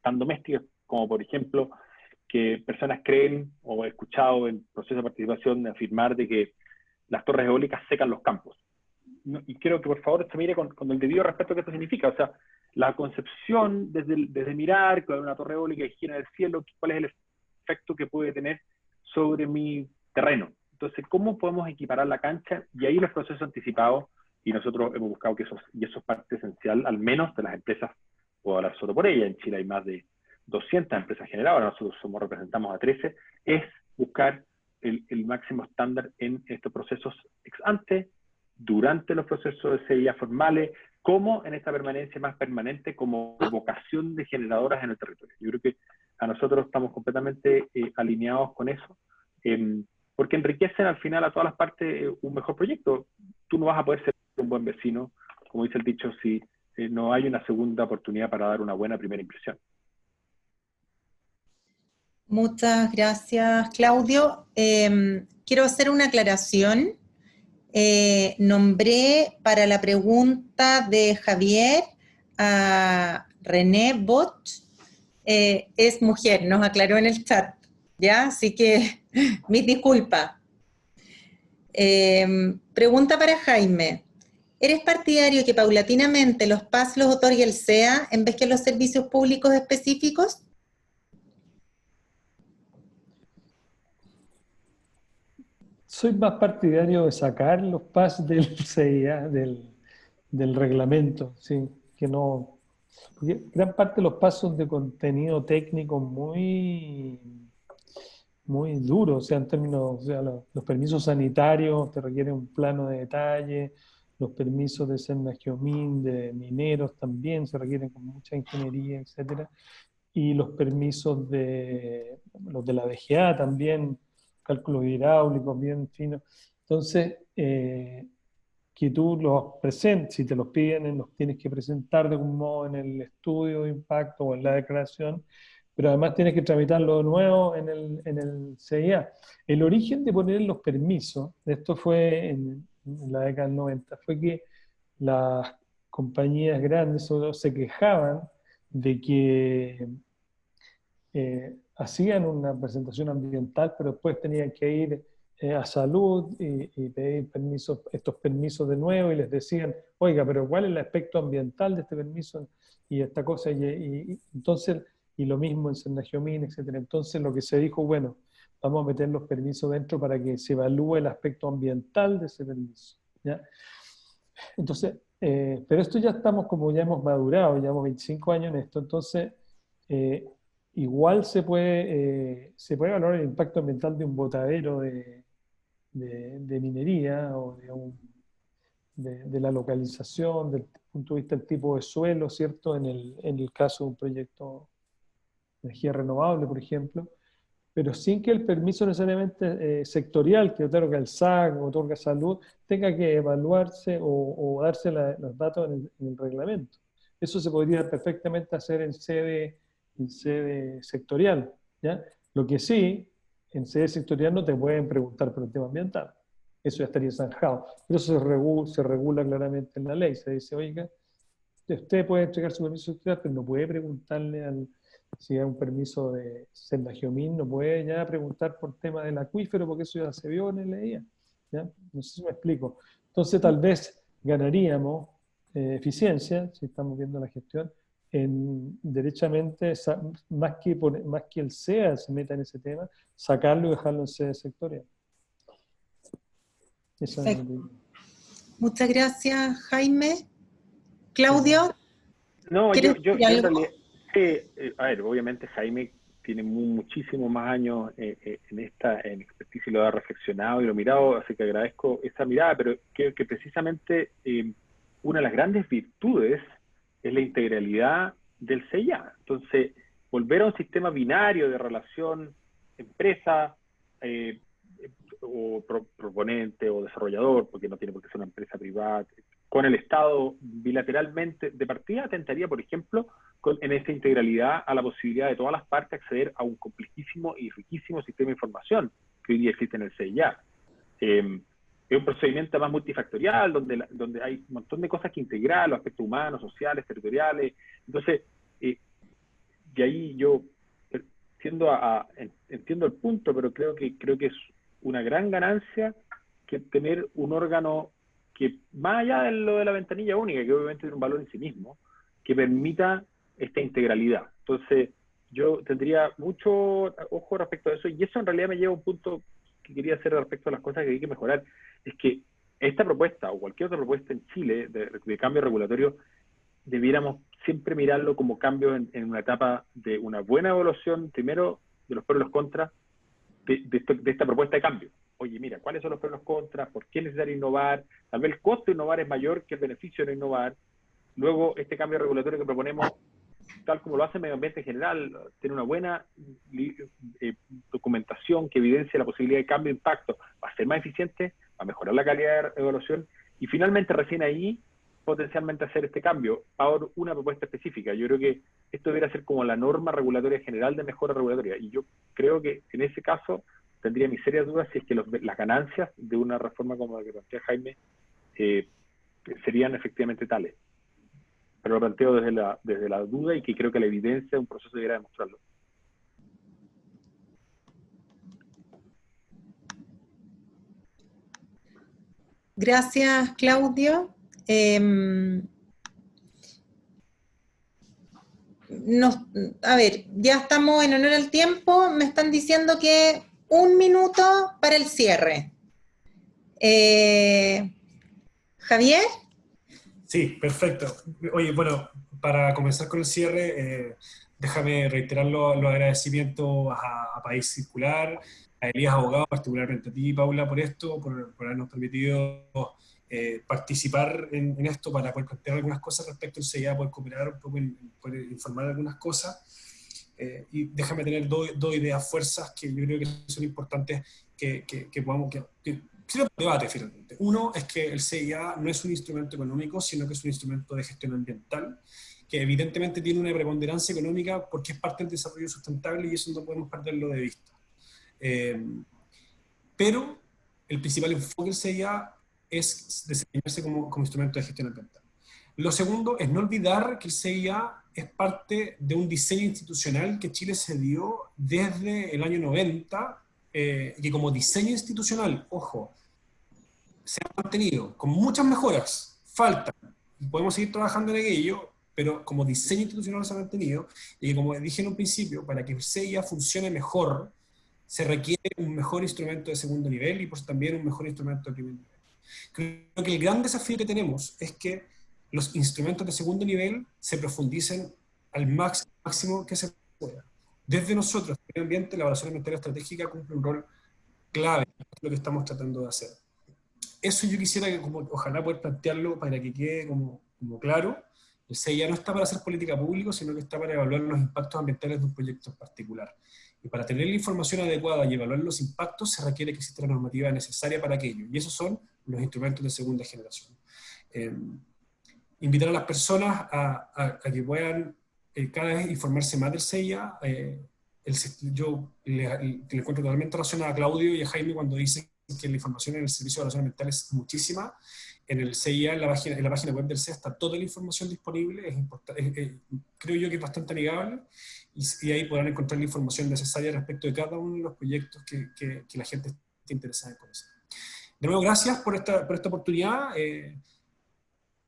tan domésticas como, por ejemplo, que personas creen, o he escuchado en procesos de participación, afirmar de que las torres eólicas secan los campos. Y quiero que por favor se mire con el debido respeto que esto significa. O sea, la concepción desde mirar que hay una torre eólica que gira en el cielo, cuál es el efecto que puede tener sobre mi terreno. Entonces, ¿cómo podemos equiparar la cancha? Y ahí los procesos anticipados, y nosotros hemos buscado que eso es parte esencial, al menos de las empresas, puedo hablar solo por ella, en Chile hay más de 200 empresas generadoras, nosotros representamos a 13, es buscar el máximo estándar en estos procesos ex ante, durante los procesos de CIA formales, como en esta permanencia más permanente, como vocación de generadoras en el territorio. Yo creo que a nosotros estamos completamente alineados con eso, porque enriquecen al final a todas las partes un mejor proyecto. Tú no vas a poder ser un buen vecino, como dice el dicho, si no hay una segunda oportunidad para dar una buena primera impresión. Muchas gracias, Claudio. Quiero hacer una aclaración. Nombré para la pregunta de Javier a René Bot, es mujer, nos aclaró en el chat, ¿ya? Así que, mis disculpas. Pregunta para Jaime. ¿Eres partidario que paulatinamente los PAS los otorgue el SEA en vez que los servicios públicos específicos? Soy más partidario de sacar los PAS del CIA, del reglamento, sí, que no... Porque gran parte de los PAS son de contenido técnico muy duro, o sea, en términos, o sea, los permisos sanitarios te requieren un plano de detalle, los permisos de Senagiomin, de mineros también se requieren con mucha ingeniería, etcétera, y los permisos los de la DGA también, cálculos hidráulicos bien finos. Entonces, que tú los presentes, si te los piden, los tienes que presentar de algún modo en el estudio de impacto o en la declaración, pero además tienes que tramitarlo de nuevo en el CIA. El origen de poner los permisos, esto fue en la década del 90, fue que las compañías grandes se quejaban de que hacían una presentación ambiental, pero después tenían que ir a salud y pedir estos permisos de nuevo, y les decían, oiga, pero ¿cuál es el aspecto ambiental de este permiso? Y esta cosa, entonces, y lo mismo en Senagiomin, etcétera. Entonces lo que se dijo, bueno, vamos a meter los permisos dentro para que se evalúe el aspecto ambiental de ese permiso, ¿ya? Entonces, pero esto ya estamos, como ya hemos madurado, llevamos 25 años en esto, entonces igual se puede evaluar el impacto ambiental de un botadero de minería, o de la localización, del punto de vista del tipo de suelo, ¿cierto? En el caso de un proyecto de energía renovable, por ejemplo. pero sin que el permiso necesariamente sectorial que otorga el SAC o otorga salud tenga que evaluarse o darse los datos en el reglamento. Eso se podría perfectamente hacer en sede sectorial, ¿ya? Lo que sí, en sede sectorial no te pueden preguntar por el tema ambiental. Eso ya estaría zanjado. Pero eso se regula claramente en la ley. Se dice, oiga, usted puede entregar su permiso sectorial, pero no puede preguntarle si hay un permiso de Sendagiomín, no puede ya preguntar por tema del acuífero, porque eso ya se vio en el EIA, ¿ya? No sé si me explico. Entonces tal vez ganaríamos eficiencia, si estamos viendo la gestión, en derechamente, más que el SEA se meta en ese tema, sacarlo y dejarlo en sede sectorial. Muchas gracias, Jaime. Claudio, No, ¿quieres yo decir en algo? realidad, a ver, obviamente Jaime tiene muchísimo más años en expertise y lo ha reflexionado y lo ha mirado, así que agradezco esa mirada, pero creo que precisamente una de las grandes virtudes es la integralidad del CIA. Entonces, volver a un sistema binario de relación empresa o proponente o desarrollador, porque no tiene por qué ser una empresa privada, con el Estado bilateralmente de partida, atentaría, por ejemplo, en esta integralidad a la posibilidad de todas las partes acceder a un complejísimo y riquísimo sistema de información que hoy día existe en el CIA. Es un procedimiento más multifactorial, donde hay un montón de cosas que integrar, los aspectos humanos, sociales, territoriales. Entonces, de ahí yo entiendo el punto, pero creo que es una gran ganancia que tener un órgano que, más allá de lo de la ventanilla única, que obviamente tiene un valor en sí mismo, que permita esta integralidad. Entonces, yo tendría mucho ojo respecto a eso, y eso en realidad me lleva a un punto que quería hacer respecto a las cosas que hay que mejorar, es que esta propuesta, o cualquier otra propuesta en Chile, de cambio regulatorio, debiéramos siempre mirarlo como cambio en una etapa de una buena evaluación, primero, de los pros y los contras, de esta propuesta de cambio. Oye, mira, ¿cuáles son los pros y los contras? ¿Por qué es necesario innovar? Tal vez el costo de innovar es mayor que el beneficio de no innovar. Luego, este cambio regulatorio que proponemos, tal como lo hace el medio ambiente en general, tiene una buena documentación que evidencia la posibilidad de cambio de impacto, va a ser más eficiente, va a mejorar la calidad de evaluación, y finalmente recién ahí potencialmente hacer este cambio por una propuesta específica. Yo creo que esto debería ser como la norma regulatoria general de mejora regulatoria, y yo creo que en ese caso tendría mis serias dudas si es que las ganancias de una reforma como la que plantea Jaime serían efectivamente tales. Pero lo planteo desde la duda, y que creo que la evidencia de un proceso debería demostrarlo. Gracias, Claudio. A ver, ya estamos en honor al tiempo. Me están diciendo que 1 minuto para el cierre. Javier. Sí, perfecto. Oye, bueno, para comenzar con el cierre, déjame reiterar los agradecimientos a País Circular, a Elías Abogado, particularmente a ti, Paula, por esto, por habernos permitido participar en esto para poder plantear algunas cosas respecto al CIA, poder cooperar un poco, poder informar algunas cosas. Y déjame tener dos ideas fuerzas que yo creo que son importantes que podamos... sirve para debate, finalmente. Uno es que el CIA no es un instrumento económico, sino que es un instrumento de gestión ambiental, que evidentemente tiene una preponderancia económica porque es parte del desarrollo sustentable, y eso no podemos perderlo de vista. Pero el principal enfoque del CIA es desempeñarse como instrumento de gestión ambiental. Lo segundo es no olvidar que el CIA es parte de un diseño institucional que Chile se dio desde el año 90, y que como diseño institucional, ojo, se ha mantenido con muchas mejoras, faltan, y podemos seguir trabajando en ello, pero como diseño institucional se ha mantenido, y como dije en un principio, para que el CIA funcione mejor, se requiere un mejor instrumento de segundo nivel, y pues también un mejor instrumento de primer nivel. Creo que el gran desafío que tenemos es que los instrumentos de segundo nivel se profundicen al máximo que se pueda. Desde nosotros, el medio ambiente, la evaluación ambiental estratégica cumple un rol clave, es lo que estamos tratando de hacer. Eso yo quisiera que, ojalá poder plantearlo para que quede como claro. El CIA no está para hacer política pública, sino que está para evaluar los impactos ambientales de un proyecto en particular. Y para tener la información adecuada y evaluar los impactos se requiere que exista la normativa necesaria para aquello. Y esos son los instrumentos de segunda generación. Invitar a las personas a que puedan cada vez informarse más del CIA. Yo le encuentro totalmente razón a Claudio y a Jaime cuando dicen que la información en el Servicio de Evaluación Ambiental es muchísima. En el CIA, en la página web del CIA, está toda la información disponible. Creo yo que es bastante amigable y ahí podrán encontrar la información necesaria respecto de cada uno de los proyectos que la gente esté interesada en conocer. De nuevo, gracias por esta oportunidad.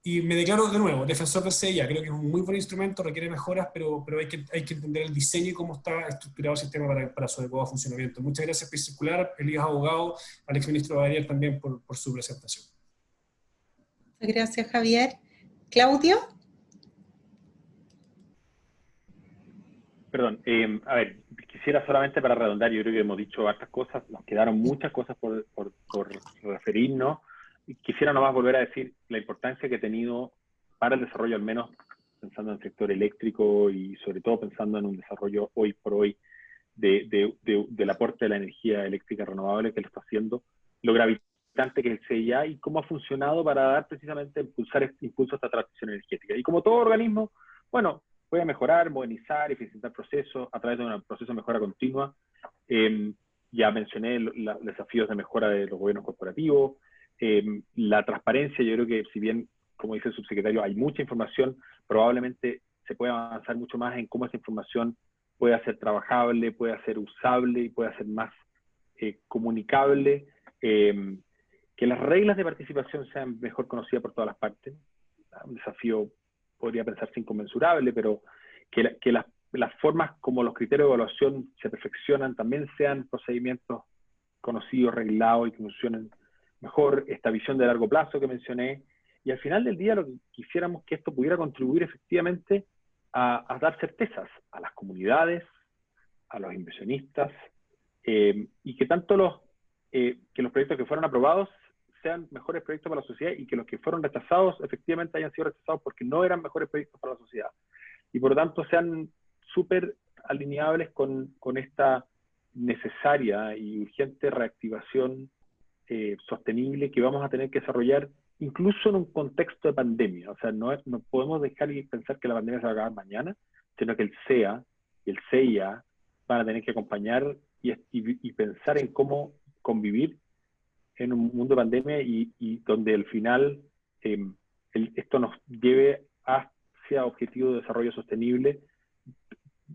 Y me declaro de nuevo defensor del CIA. Creo que es un muy buen instrumento, requiere mejoras, pero hay que entender el diseño y cómo está estructurado el sistema para su adecuado funcionamiento. Muchas gracias, País Circular, Elías Abogado, al exministro Badriel también por su presentación. Gracias, Javier. ¿Claudio? Perdón, a ver, quisiera solamente para redondar, yo creo que hemos dicho hartas cosas, nos quedaron muchas cosas por referirnos. Quisiera nomás volver a decir la importancia que ha tenido para el desarrollo, al menos pensando en el sector eléctrico y sobre todo pensando en un desarrollo hoy por hoy del aporte de la energía eléctrica renovable que lo está haciendo, lo gravitante que es el CIA y cómo ha funcionado para dar precisamente impulso a esta transición energética. Y como todo organismo, bueno, puede mejorar, modernizar, eficientar procesos a través de un proceso de mejora continua. Ya mencioné los desafíos de mejora de los gobiernos corporativos, la transparencia. Yo creo que si bien, como dice el subsecretario, hay mucha información, probablemente se puede avanzar mucho más en cómo esa información pueda ser trabajable, pueda ser usable y pueda ser más comunicable, que las reglas de participación sean mejor conocidas por todas las partes. Un desafío, podría pensarse, inconmensurable, pero que las formas como los criterios de evaluación se perfeccionan también sean procedimientos conocidos, reglados y que funcionen mejor, esta visión de largo plazo que mencioné, y al final del día lo que quisiéramos que esto pudiera contribuir efectivamente a dar certezas a las comunidades, a los inversionistas, y que tanto que los proyectos que fueron aprobados sean mejores proyectos para la sociedad y que los que fueron rechazados efectivamente hayan sido rechazados porque no eran mejores proyectos para la sociedad. Y por lo tanto sean súper alineables con esta necesaria y urgente reactivación sostenible que vamos a tener que desarrollar incluso en un contexto de pandemia. O sea, no podemos dejar y pensar que la pandemia se va a acabar mañana, sino que el CEA y el CIA van a tener que acompañar y pensar en cómo convivir en un mundo de pandemia y donde al final esto nos lleve hacia objetivos de desarrollo sostenible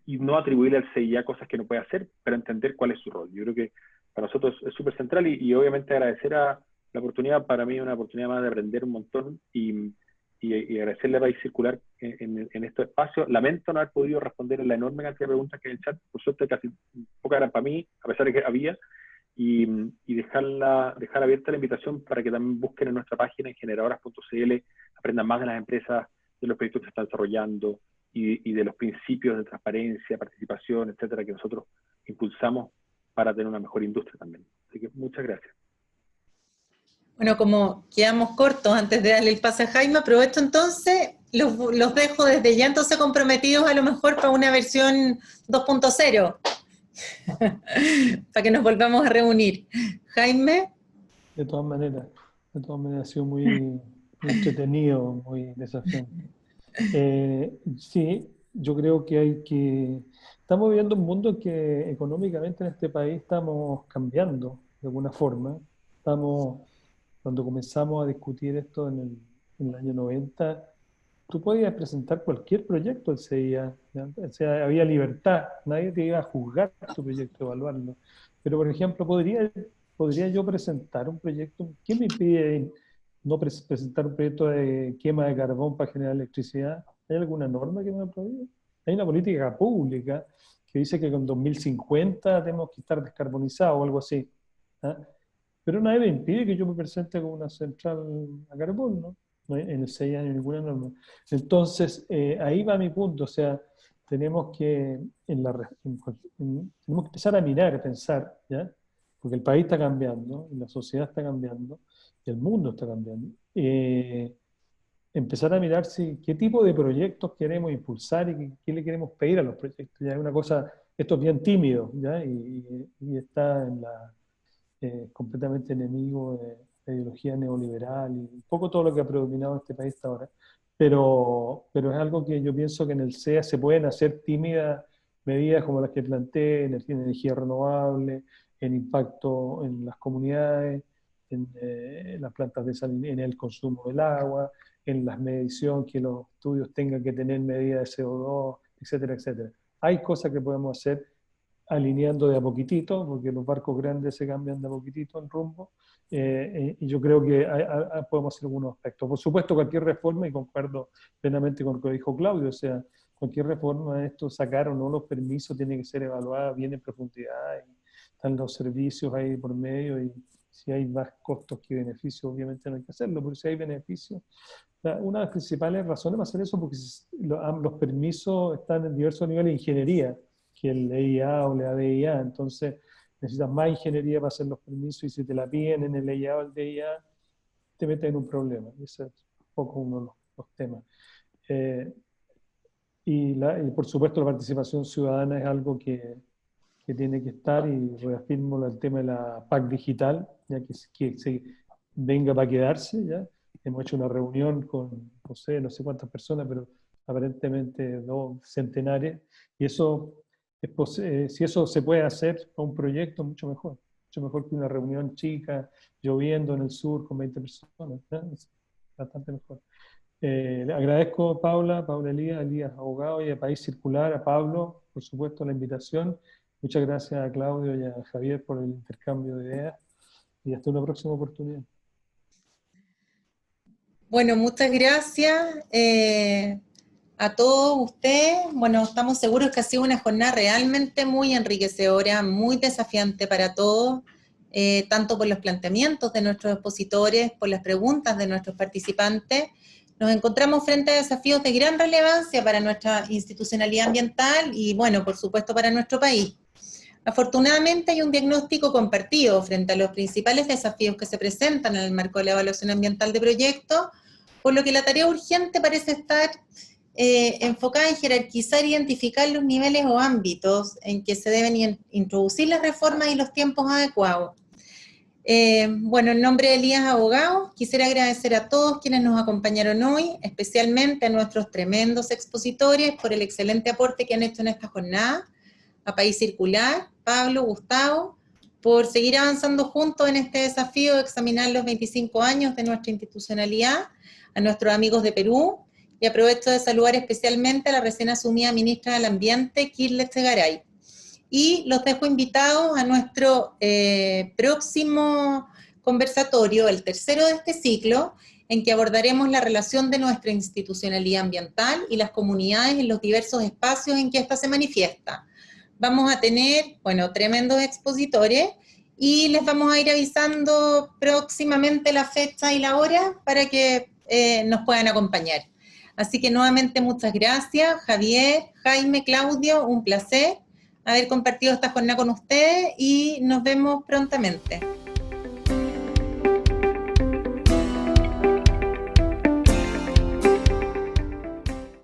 y no atribuirle al CIA cosas que no puede hacer, pero entender cuál es su rol. Yo creo que para nosotros es súper central y obviamente agradecer a la oportunidad. Para mí es una oportunidad más de aprender un montón y agradecerle a País Circular en estos espacios. Lamento no haber podido responder a la enorme cantidad de preguntas que hay en el chat, por suerte casi pocas eran para mí, a pesar de que había, y dejar abierta la invitación para que también busquen en nuestra página en generadoras.cl, aprendan más de las empresas, de los proyectos que se están desarrollando y de los principios de transparencia, participación, etcétera, que nosotros impulsamos para tener una mejor industria también. Así que muchas gracias. Bueno, como quedamos cortos antes de darle el pase a Jaime, aprovecho entonces, los dejo desde ya entonces comprometidos a lo mejor para una versión 2.0, para que nos volvamos a reunir. Jaime. De todas maneras ha sido muy entretenido, muy desafiante. Sí, yo creo que estamos viviendo un mundo que económicamente en este país estamos cambiando de alguna forma. Cuando comenzamos a discutir esto en el año 90, tú podías presentar cualquier proyecto al CIA, ¿ya? O sea, había libertad, nadie te iba a juzgar tu proyecto, evaluarlo. Pero, por ejemplo, ¿podría yo presentar un proyecto? ¿Qué me impide no presentar un proyecto de quema de carbón para generar electricidad? ¿Hay alguna norma que me prohíbe? Hay una política pública que dice que con 2050 tenemos que estar descarbonizados o algo así, ¿ah? Pero nadie me impide que yo me presente con una central a carbón, ¿no? No hay en el 6 años ninguna norma. Entonces, ahí va mi punto, o sea, tenemos que empezar a mirar, a pensar, ¿ya? Porque el país está cambiando, y la sociedad está cambiando, y el mundo está cambiando. Empezar a mirar qué tipo de proyectos queremos impulsar y qué le queremos pedir a los proyectos. Ya es una cosa esto es bien tímido, ¿ya? Y está completamente enemigo de la ideología neoliberal y un poco todo lo que ha predominado en este país hasta ahora. Pero es algo que yo pienso que en el CEA se pueden hacer tímidas medidas como las que planteé, en energía renovable, en impacto en las comunidades, en las plantas de en el consumo del agua, en las mediciones, que los estudios tengan que tener medidas de CO2, etcétera, etcétera. Hay cosas que podemos hacer alineando de a poquitito, porque los barcos grandes se cambian de a poquitito en rumbo, y yo creo que podemos hacer algunos aspectos. Por supuesto, cualquier reforma, y concuerdo plenamente con lo que dijo Claudio, o sea, cualquier reforma de esto, sacar o no los permisos, tiene que ser evaluada bien en profundidad, y están los servicios ahí por medio, y si hay más costos que beneficios, obviamente no hay que hacerlo, pero si hay beneficios, una de las principales razones va a ser eso, porque los permisos están en diversos niveles de ingeniería, que el EIA o la DIA, entonces necesitas más ingeniería para hacer los permisos, y si te la piden en el EIA o el DIA, te metes en un problema. Ese es un poco uno de los temas. Y por supuesto la participación ciudadana es algo que tiene que estar, y reafirmo el tema de la PAC digital, ya que se venga para quedarse, ¿ya? Hemos hecho una reunión con, no sé cuántas personas, pero aparentemente 2 centenares, y eso, si eso se puede hacer con un proyecto, mucho mejor que una reunión chica, lloviendo en el sur con 20 personas, ¿ya? Es bastante mejor. Le agradezco a Paula Elías, abogado, y a País Circular, a Pablo, por supuesto, la invitación. Muchas gracias a Claudio y a Javier por el intercambio de ideas, y hasta una próxima oportunidad. Bueno, muchas gracias a todos ustedes. Bueno, estamos seguros que ha sido una jornada realmente muy enriquecedora, muy desafiante para todos, tanto por los planteamientos de nuestros expositores, por las preguntas de nuestros participantes. Nos encontramos frente a desafíos de gran relevancia para nuestra institucionalidad ambiental y, bueno, por supuesto, para nuestro país. Afortunadamente hay un diagnóstico compartido frente a los principales desafíos que se presentan en el marco de la evaluación ambiental de proyectos, por lo que la tarea urgente parece estar enfocada en jerarquizar e identificar los niveles o ámbitos en que se deben introducir las reformas y los tiempos adecuados. Bueno, en nombre de Elías Abogados, quisiera agradecer a todos quienes nos acompañaron hoy, especialmente a nuestros tremendos expositores por el excelente aporte que han hecho en esta jornada, a País Circular, Pablo, Gustavo, por seguir avanzando juntos en este desafío de examinar los 25 años de nuestra institucionalidad, a nuestros amigos de Perú, y aprovecho de saludar especialmente a la recién asumida ministra del Ambiente, Kirle Echegaray. Y los dejo invitados a nuestro próximo conversatorio, el tercero de este ciclo, en que abordaremos la relación de nuestra institucionalidad ambiental y las comunidades en los diversos espacios en que ésta se manifiesta. Vamos a tener, bueno, tremendos expositores, y les vamos a ir avisando próximamente la fecha y la hora para que nos puedan acompañar. Así que nuevamente muchas gracias, Javier, Jaime, Claudio, un placer haber compartido esta jornada con ustedes y nos vemos prontamente.